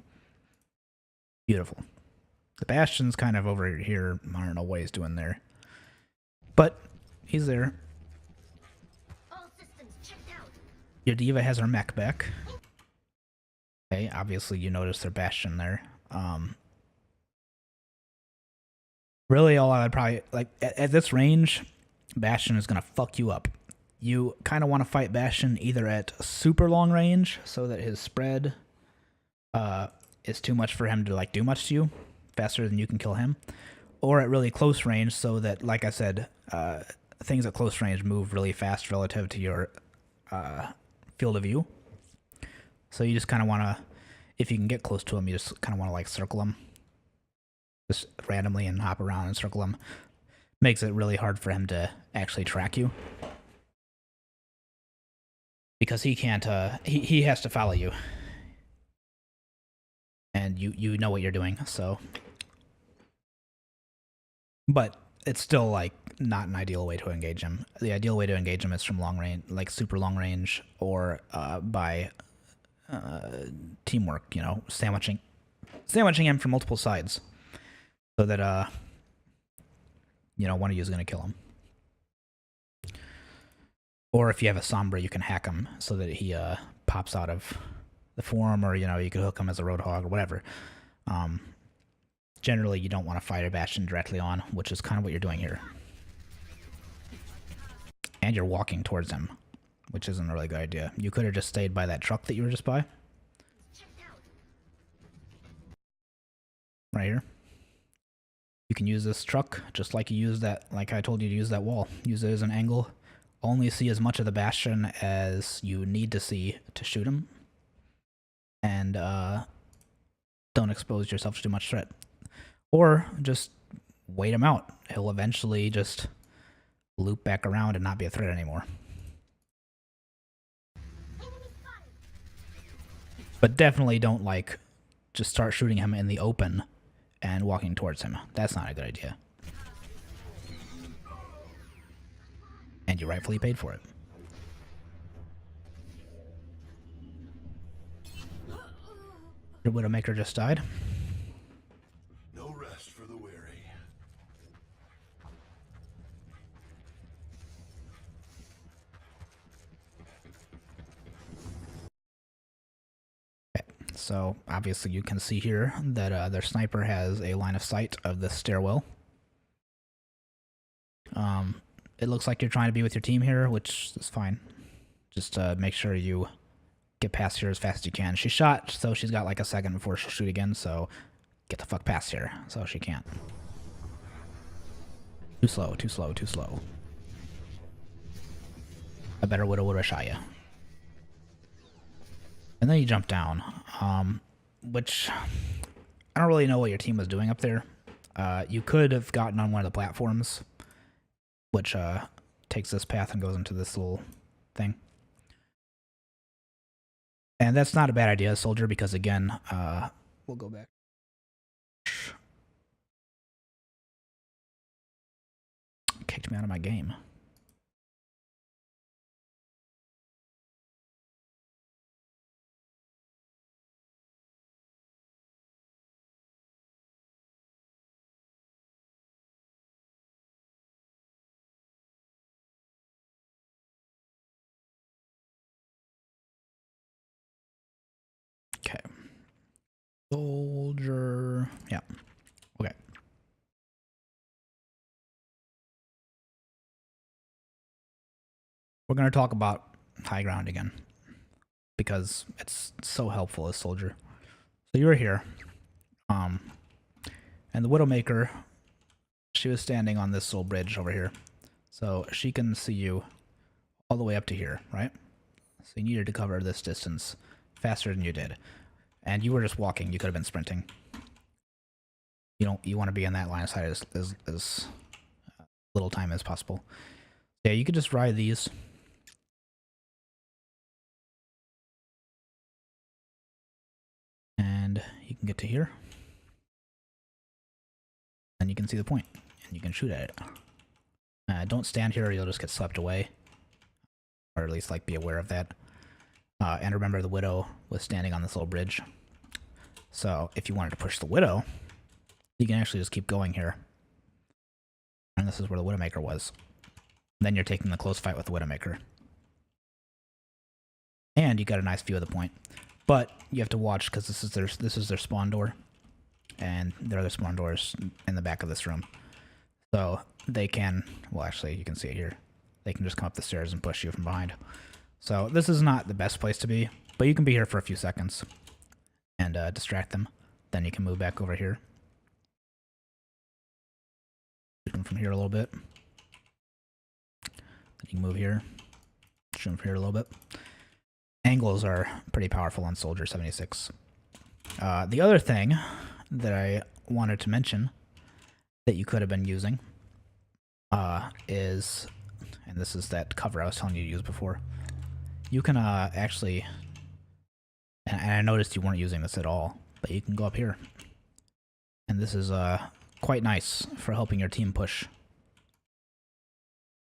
Beautiful. The Bastion's kind of over here. I don't know what he's doing there. But he's there. All systems checked out. Your D.Va has her mech back. Okay, obviously you notice their Bastion there. Really, all I would probably like at this range, Bastion is gonna fuck you up. You kind of want to fight Bastion either at super long range, so that his spread is too much for him to like do much to you, faster than you can kill him, or at really close range, so that, like I said, things at close range move really fast relative to your field of view. So you just kind of want to, if you can get close to him, you just kind of want to like circle him. Just randomly and hop around and circle him. Makes it really hard for him to actually track you. Because he can't, he has to follow you. And you know what you're doing, so. But it's still like not an ideal way to engage him. The ideal way to engage him is from long range, like super long range, or by teamwork, you know, sandwiching him from multiple sides. so that one of you is going to kill him. Or if you have a Sombra, you can hack him so that he pops out of the form, or you could hook him as a Roadhog or whatever. Generally, you don't want to fight a Bastion directly on, which is kind of what you're doing here. And you're walking towards him, which isn't a really good idea. You could have just stayed by that truck that you were just by. Right here. You can use this truck just like you use that, like I told you to use that wall. Use it as an angle. Only see as much of the Bastion as you need to see to shoot him. And don't expose yourself to too much threat. Or just wait him out. He'll eventually just loop back around and not be a threat anymore. But definitely don't, like, just start shooting him in the open and walking towards him. That's not a good idea. And you rightfully paid for it. The Widowmaker just died. No rest for the weary. So obviously you can see here that their sniper has a line of sight of the stairwell. It looks like you're trying to be with your team here, which is fine. Just make sure you get past here as fast as you can. She shot, so she's got like a second before she'll shoot again, so get the fuck past here. So she can't. Too slow, too slow, too slow. A better Widow would have shot you. And then you jump down, which I don't really know what your team was doing up there. You could have gotten on one of the platforms, which takes this path and goes into this little thing. And that's not a bad idea, soldier, because again, we'll go back. Kicked me out of my game. Okay. Soldier. Yeah. Okay. We're going to talk about high ground again because it's so helpful as soldier. So you were here. And the Widowmaker, she was standing on this little bridge over here. So she can see you all the way up to here, right? So you needed to cover this distance faster than you did. And you were just walking. You could have been sprinting. You want to be in that line of sight as little time as possible. Yeah, you could just ride these. And you can get to here. And you can see the point. And you can shoot at it. Don't stand here or you'll just get swept away. Or at least, like, be aware of that. And remember, the Widow was standing on this little bridge. So if you wanted to push the Widow, you can actually just keep going here. And this is where the Widowmaker was. Then you're taking the close fight with the Widowmaker. And you got a nice view of the point. But you have to watch because this is their spawn door. And there are other spawn doors in the back of this room. So they can, well, actually you can see it here. They can just come up the stairs and push you from behind. So this is not the best place to be, but you can be here for a few seconds and distract them. Then you can move back over here. Shoot them from here a little bit. Then you can move here. Shoot them from here a little bit. Angles are pretty powerful on Soldier 76. The other thing that I wanted to mention that you could have been using is, and this is that cover I was telling you to use before, you can actually, and I noticed you weren't using this at all, but you can go up here. And this is quite nice for helping your team push.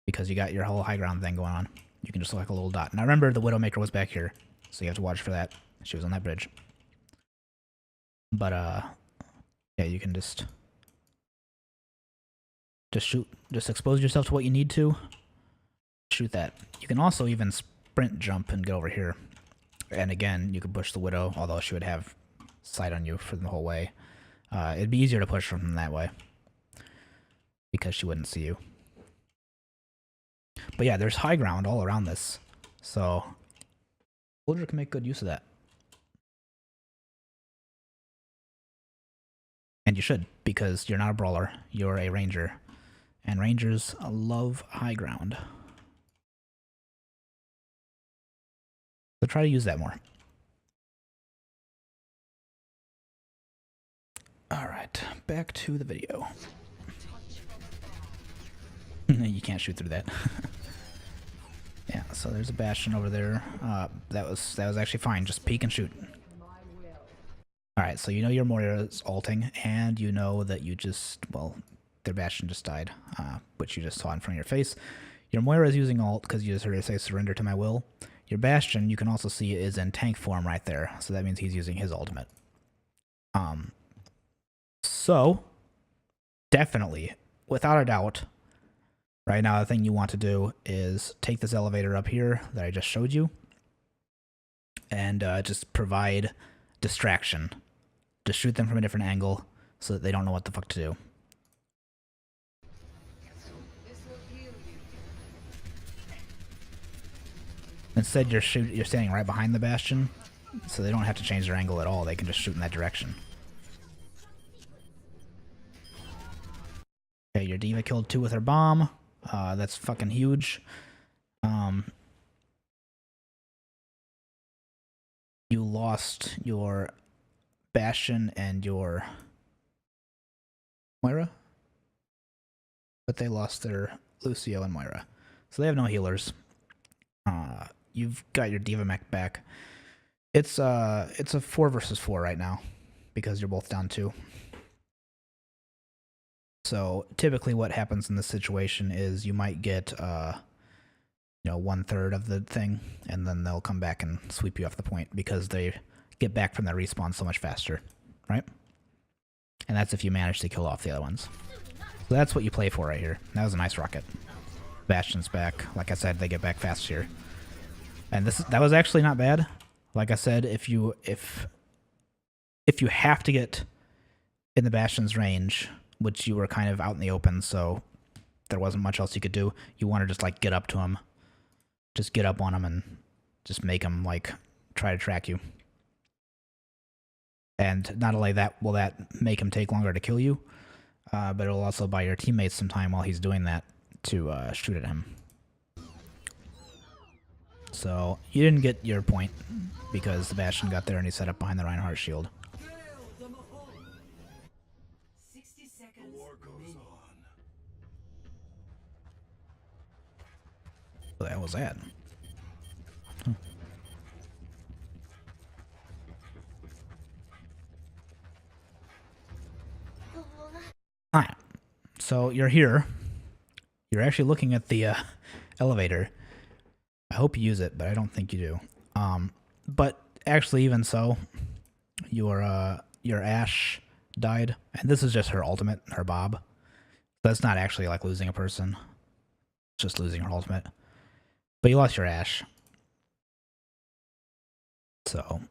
Because you got your whole high ground thing going on. You can just look like a little dot. Now remember, the Widowmaker was back here, so you have to watch for that. She was on that bridge. But, yeah, you can just Just shoot. Just expose yourself to what you need to. Shoot that. You can also even sprint jump and get over here. And again, you can push the Widow, although she would have sight on you for the whole way. It'd be easier to push from that way because she wouldn't see you. But yeah, there's high ground all around this, so Soldier can make good use of that. And you should, because you're not a brawler, you're a ranger. And rangers love high ground. So try to use that more. Alright, back to the video. You can't shoot through that. Yeah, so there's a Bastion over there. That was actually fine. Just peek and shoot. Alright, so you know your Moira's ulting, and you know that you just, well, their Bastion just died, which you just saw in front of your face. Your Moira is using ult because you just heard her say surrender to my will. Your Bastion, you can also see, is in tank form right there, so that means he's using his ultimate. So, definitely, without a doubt, right now the thing you want to do is take this elevator up here that I just showed you, and just provide distraction. Just shoot them from a different angle so that they don't know what the fuck to do. Instead, you're standing right behind the Bastion, so they don't have to change their angle at all. They can just shoot in that direction. Okay, your D.Va killed 2 with her bomb. That's fucking huge. You lost your Bastion and your Moira, but they lost their Lucio and Moira, so they have no healers. You've got your D.Va mech back. It's a 4 versus 4 right now because you're both down 2. So typically what happens in this situation is you might get 1/3 of the thing, and then they'll come back and sweep you off the point because they get back from their respawn so much faster, right? And that's if you manage to kill off the other ones. So that's what you play for right here. That was a nice rocket. Bastion's back. Like I said, they get back fast here. And that was actually not bad. Like I said, if you have to get in the Bastion's range, which you were kind of out in the open, so there wasn't much else you could do, you want to just like get up to him. Just get up on him and just make him like try to track you. And not only that will that make him take longer to kill you, but it'll also buy your teammates some time while he's doing that to shoot at him. So you didn't get your point because the Bastion got there and he set up behind the Reinhardt shield. 60 seconds. War goes on. What the hell was that? Huh. Alright, so you're here. You're actually looking at the elevator. I hope you use it, but I don't think you do. But actually, even so, your Ashe died, and this is just her ultimate, her Bob. That's not actually like losing a person, it's just losing her ultimate. But you lost your Ashe, so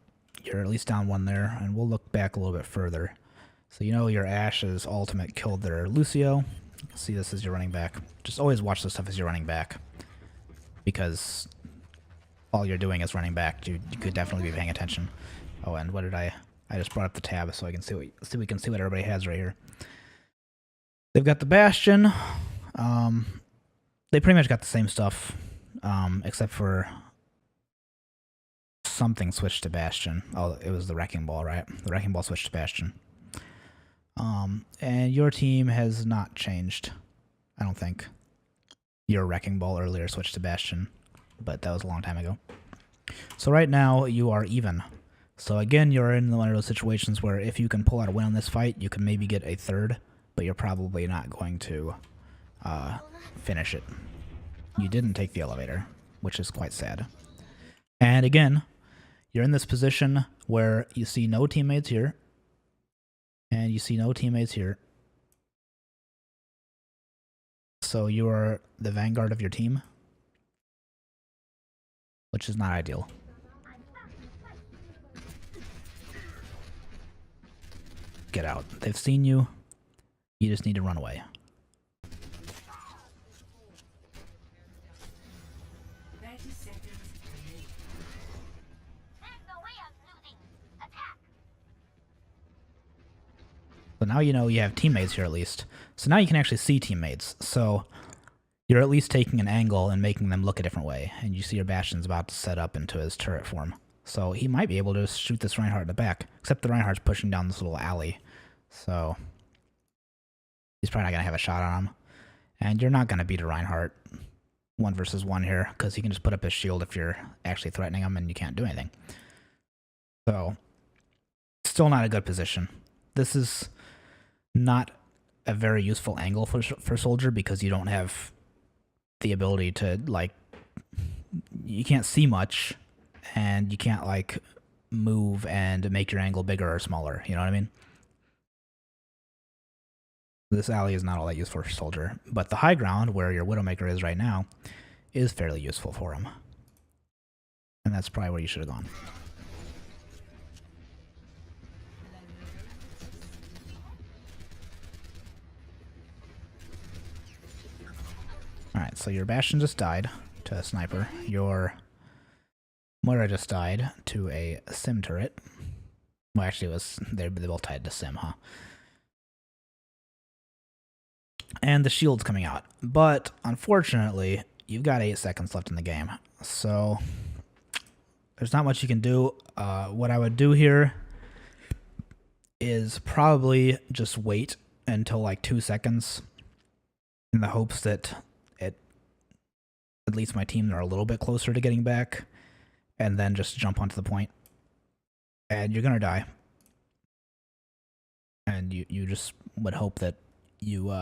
you're at least down 1 there, and we'll look back a little bit further. So you know your Ashe's ultimate killed their Lucio. See this as you're running back. Just always watch this stuff as you're running back, because all you're doing is running back. You could definitely be paying attention. Oh, and what did I just brought up the tab so I can see we can see what everybody has right here. They've got the Bastion. They pretty much got the same stuff, except for something switched to Bastion. Oh, it was the Wrecking Ball, right? The Wrecking Ball switched to Bastion. And your team has not changed, I don't think. Your Wrecking Ball earlier switched to Bastion, but that was a long time ago. So right now, you are even. So again, you're in one of those situations where if you can pull out a win on this fight, you can maybe get a 3rd, but you're probably not going to finish it. You didn't take the elevator, which is quite sad. And again, you're in this position where you see no teammates here, and you see no teammates here. So you are the vanguard of your team, which is not ideal. Get out. They've seen you. You just need to run away. 30 seconds remaining. There's no way I'm losing. Attack! So now you know you have teammates here at least. So now you can actually see teammates. So you're at least taking an angle and making them look a different way. And you see your Bastion's about to set up into his turret form. So he might be able to shoot this Reinhardt in the back. Except the Reinhardt's pushing down this little alley. So he's probably not going to have a shot on him. And you're not going to beat a Reinhardt 1 versus 1 here. Because he can just put up his shield if you're actually threatening him and you can't do anything. So still not a good position. This is not a very useful angle for Soldier because you don't have the ability to, like, you can't see much and you can't, like, move and make your angle bigger or smaller, you know what I mean? This alley is not all that useful for Soldier, but the high ground where your Widowmaker is right now is fairly useful for him. And that's probably where you should have gone. Alright, so your Bastion just died to a sniper. Your Moira just died to a Sim turret. Well, actually, they both tied to Sim, huh? And the shield's coming out. But, unfortunately, you've got 8 seconds left in the game. So, there's not much you can do. What I would do here is probably just wait until like 2 seconds in the hopes that at least my team are a little bit closer to getting back, and then just jump onto the point. And you're gonna die. And you just would hope that you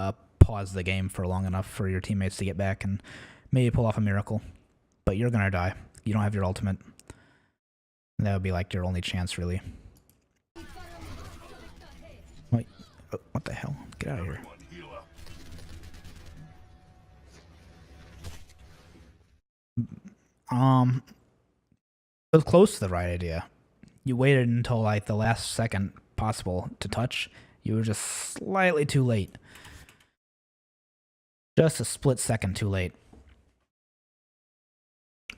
pause the game for long enough for your teammates to get back and maybe pull off a miracle. But you're gonna die. You don't have your ultimate. And that would be like your only chance, really. Wait, what the hell? Get out of here. Everyone, heal up. It was close to the right idea. You waited until like the last second possible to touch. You were just slightly too late. Just a split second too late.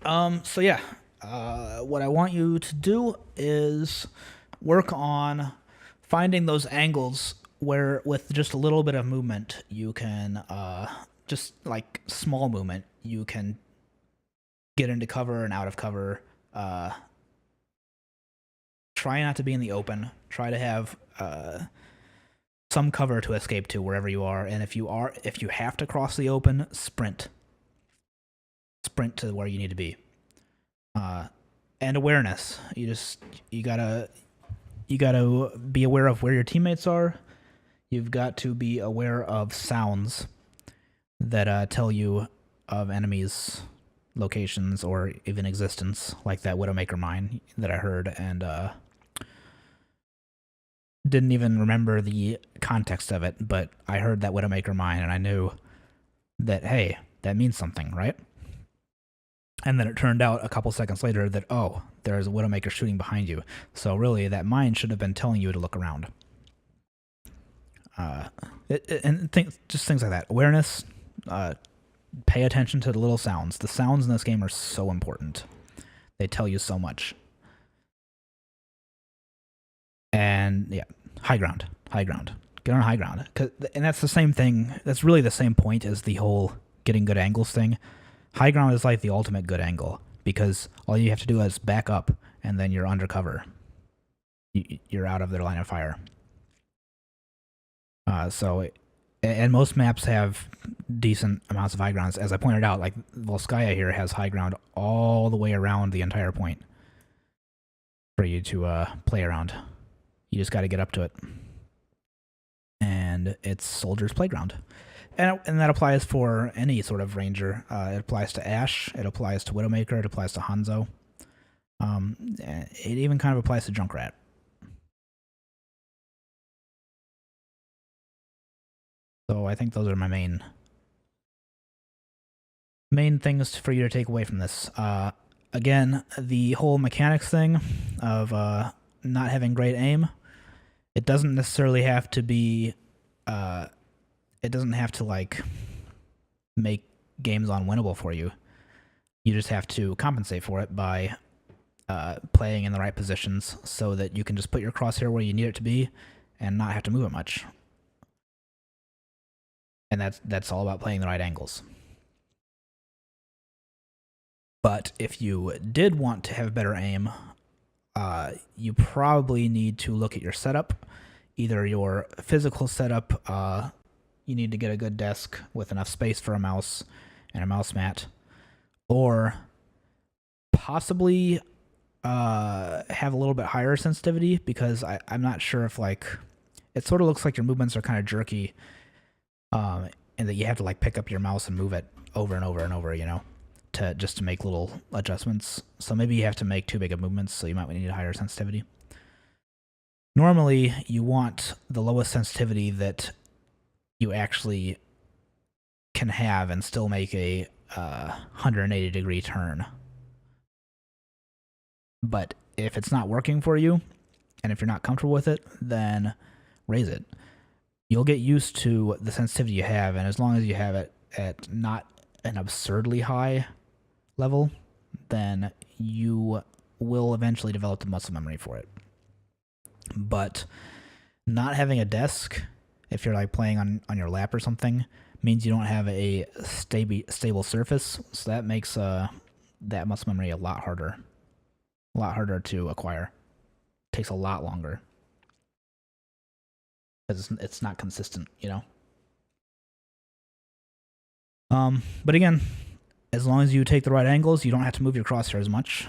So yeah, what I want you to do is work on finding those angles where with just a little bit of movement you can, just like small movement, you can get into cover and out of cover. Try not to be in the open. Try to have some cover to escape to wherever you are. And if you have to cross the open, sprint. Sprint to where you need to be. And awareness. You gotta be aware of where your teammates are. You've got to be aware of sounds that tell you of enemies' locations or even existence, like that Widowmaker mine that I heard and didn't even remember the context of it, but I heard that Widowmaker mine and I knew that, hey, that means something, right? And then it turned out a couple seconds later that, oh, there's a Widowmaker shooting behind you. So really, that mine should have been telling you to look around. Just things like that. Awareness, pay attention to the little sounds. The sounds in this game are so important. They tell you so much. And yeah, high ground. Get on high ground. And that's the same thing. That's really the same point as the whole getting good angles thing. High ground is like the ultimate good angle because all you have to do is back up and then you're undercover. You're out of their line of fire. And most maps have decent amounts of high grounds. As I pointed out, like Volskaya here has high ground all the way around the entire point for you to play around. You just got to get up to it. And it's Soldier's Playground. And that applies for any sort of ranger. It applies to Ashe, it applies to Widowmaker, it applies to Hanzo. It even kind of applies to Junkrat. So I think those are my main main things for you to take away from this. Again, the whole mechanics thing of not having great aim. It doesn't necessarily have to be. It doesn't have to like make games unwinnable for you. You just have to compensate for it by playing in the right positions so that you can just put your crosshair where you need it to be and not have to move it much. And that's all about playing the right angles. But if you did want to have better aim, you probably need to look at your setup, either your physical setup. You need to get a good desk with enough space for a mouse and a mouse mat, or possibly have a little bit higher sensitivity, because I'm not sure if like it sort of looks like your movements are kind of jerky, and that you have to like pick up your mouse and move it over and over and over, you know, to make little adjustments. So maybe you have to make too big of movements, so you might need a higher sensitivity. Normally, you want the lowest sensitivity that you actually can have and still make a 180-degree turn. But if it's not working for you, and if you're not comfortable with it, then raise it. You'll get used to the sensitivity you have, and as long as you have it at not an absurdly high level, then you will eventually develop the muscle memory for it. But not having a desk, if you're like playing on your lap or something, means you don't have a stable surface, so that makes that muscle memory a lot harder to acquire. It takes a lot longer because it's not consistent, you know. But again, as long as you take the right angles, you don't have to move your crosshair as much.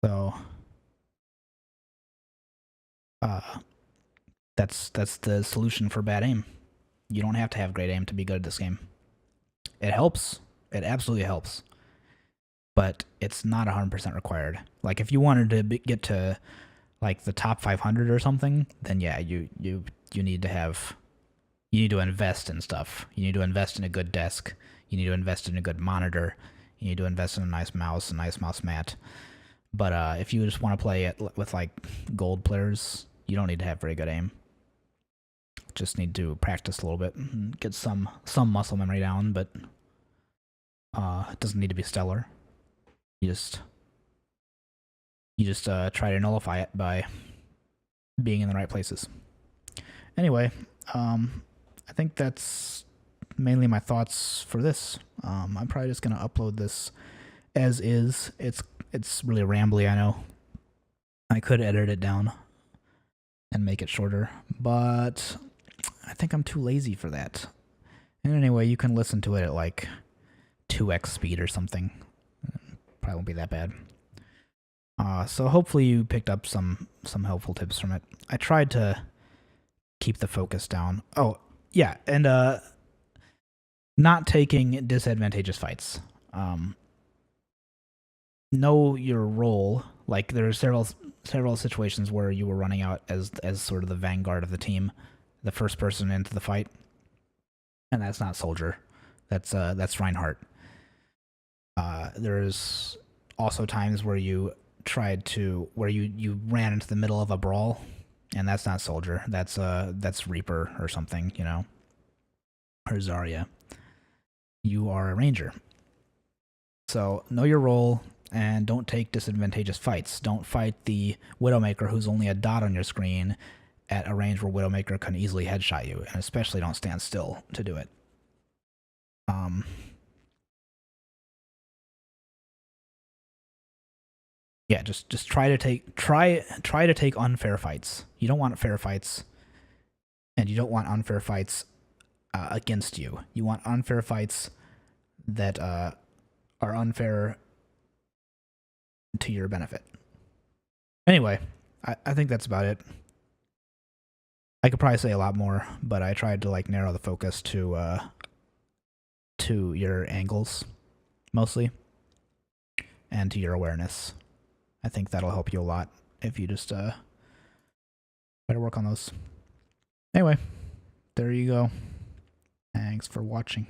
So that's the solution for bad aim. You don't have to have great aim to be good at this game. It helps. It absolutely helps. But it's not 100% required. Like if you wanted to get to like the top 500 or something, then yeah, you need to invest in stuff. You need to invest in a good desk. You need to invest in a good monitor. You need to invest in a nice mouse mat. But if you just want to play it with like gold players, you don't need to have very good aim. Just need to practice a little bit and get some muscle memory down, but it doesn't need to be stellar. You just try to nullify it by being in the right places. Anyway, I think that's mainly my thoughts for this. I'm probably just gonna upload this as is. It's really rambly, I know. I could edit it down and make it shorter, but I think I'm too lazy for that. And anyway, you can listen to it at like 2x speed or something. Probably won't be that bad. So hopefully you picked up some helpful tips from it. I tried to keep the focus down. Oh, yeah, and not taking disadvantageous fights. Know your role. Like there are several situations where you were running out as sort of the vanguard of the team, the first person into the fight, and that's not Soldier. That's Reinhardt. There's also times where you you ran into the middle of a brawl, and that's not Soldier. That's Reaper or something, you know, or Zarya. You are a Ranger. So know your role and don't take disadvantageous fights. Don't fight the Widowmaker who's only a dot on your screen at a range where Widowmaker can easily headshot you, and especially don't stand still to do it. Yeah, just try to take unfair fights. You don't want fair fights, and you don't want unfair fights against you. You want unfair fights that are unfair to your benefit. Anyway, I think that's about it. I could probably say a lot more, but I tried to like narrow the focus to your angles mostly, and to your awareness. I think that'll help you a lot if you just try to work on those. Anyway, there you go. Thanks for watching.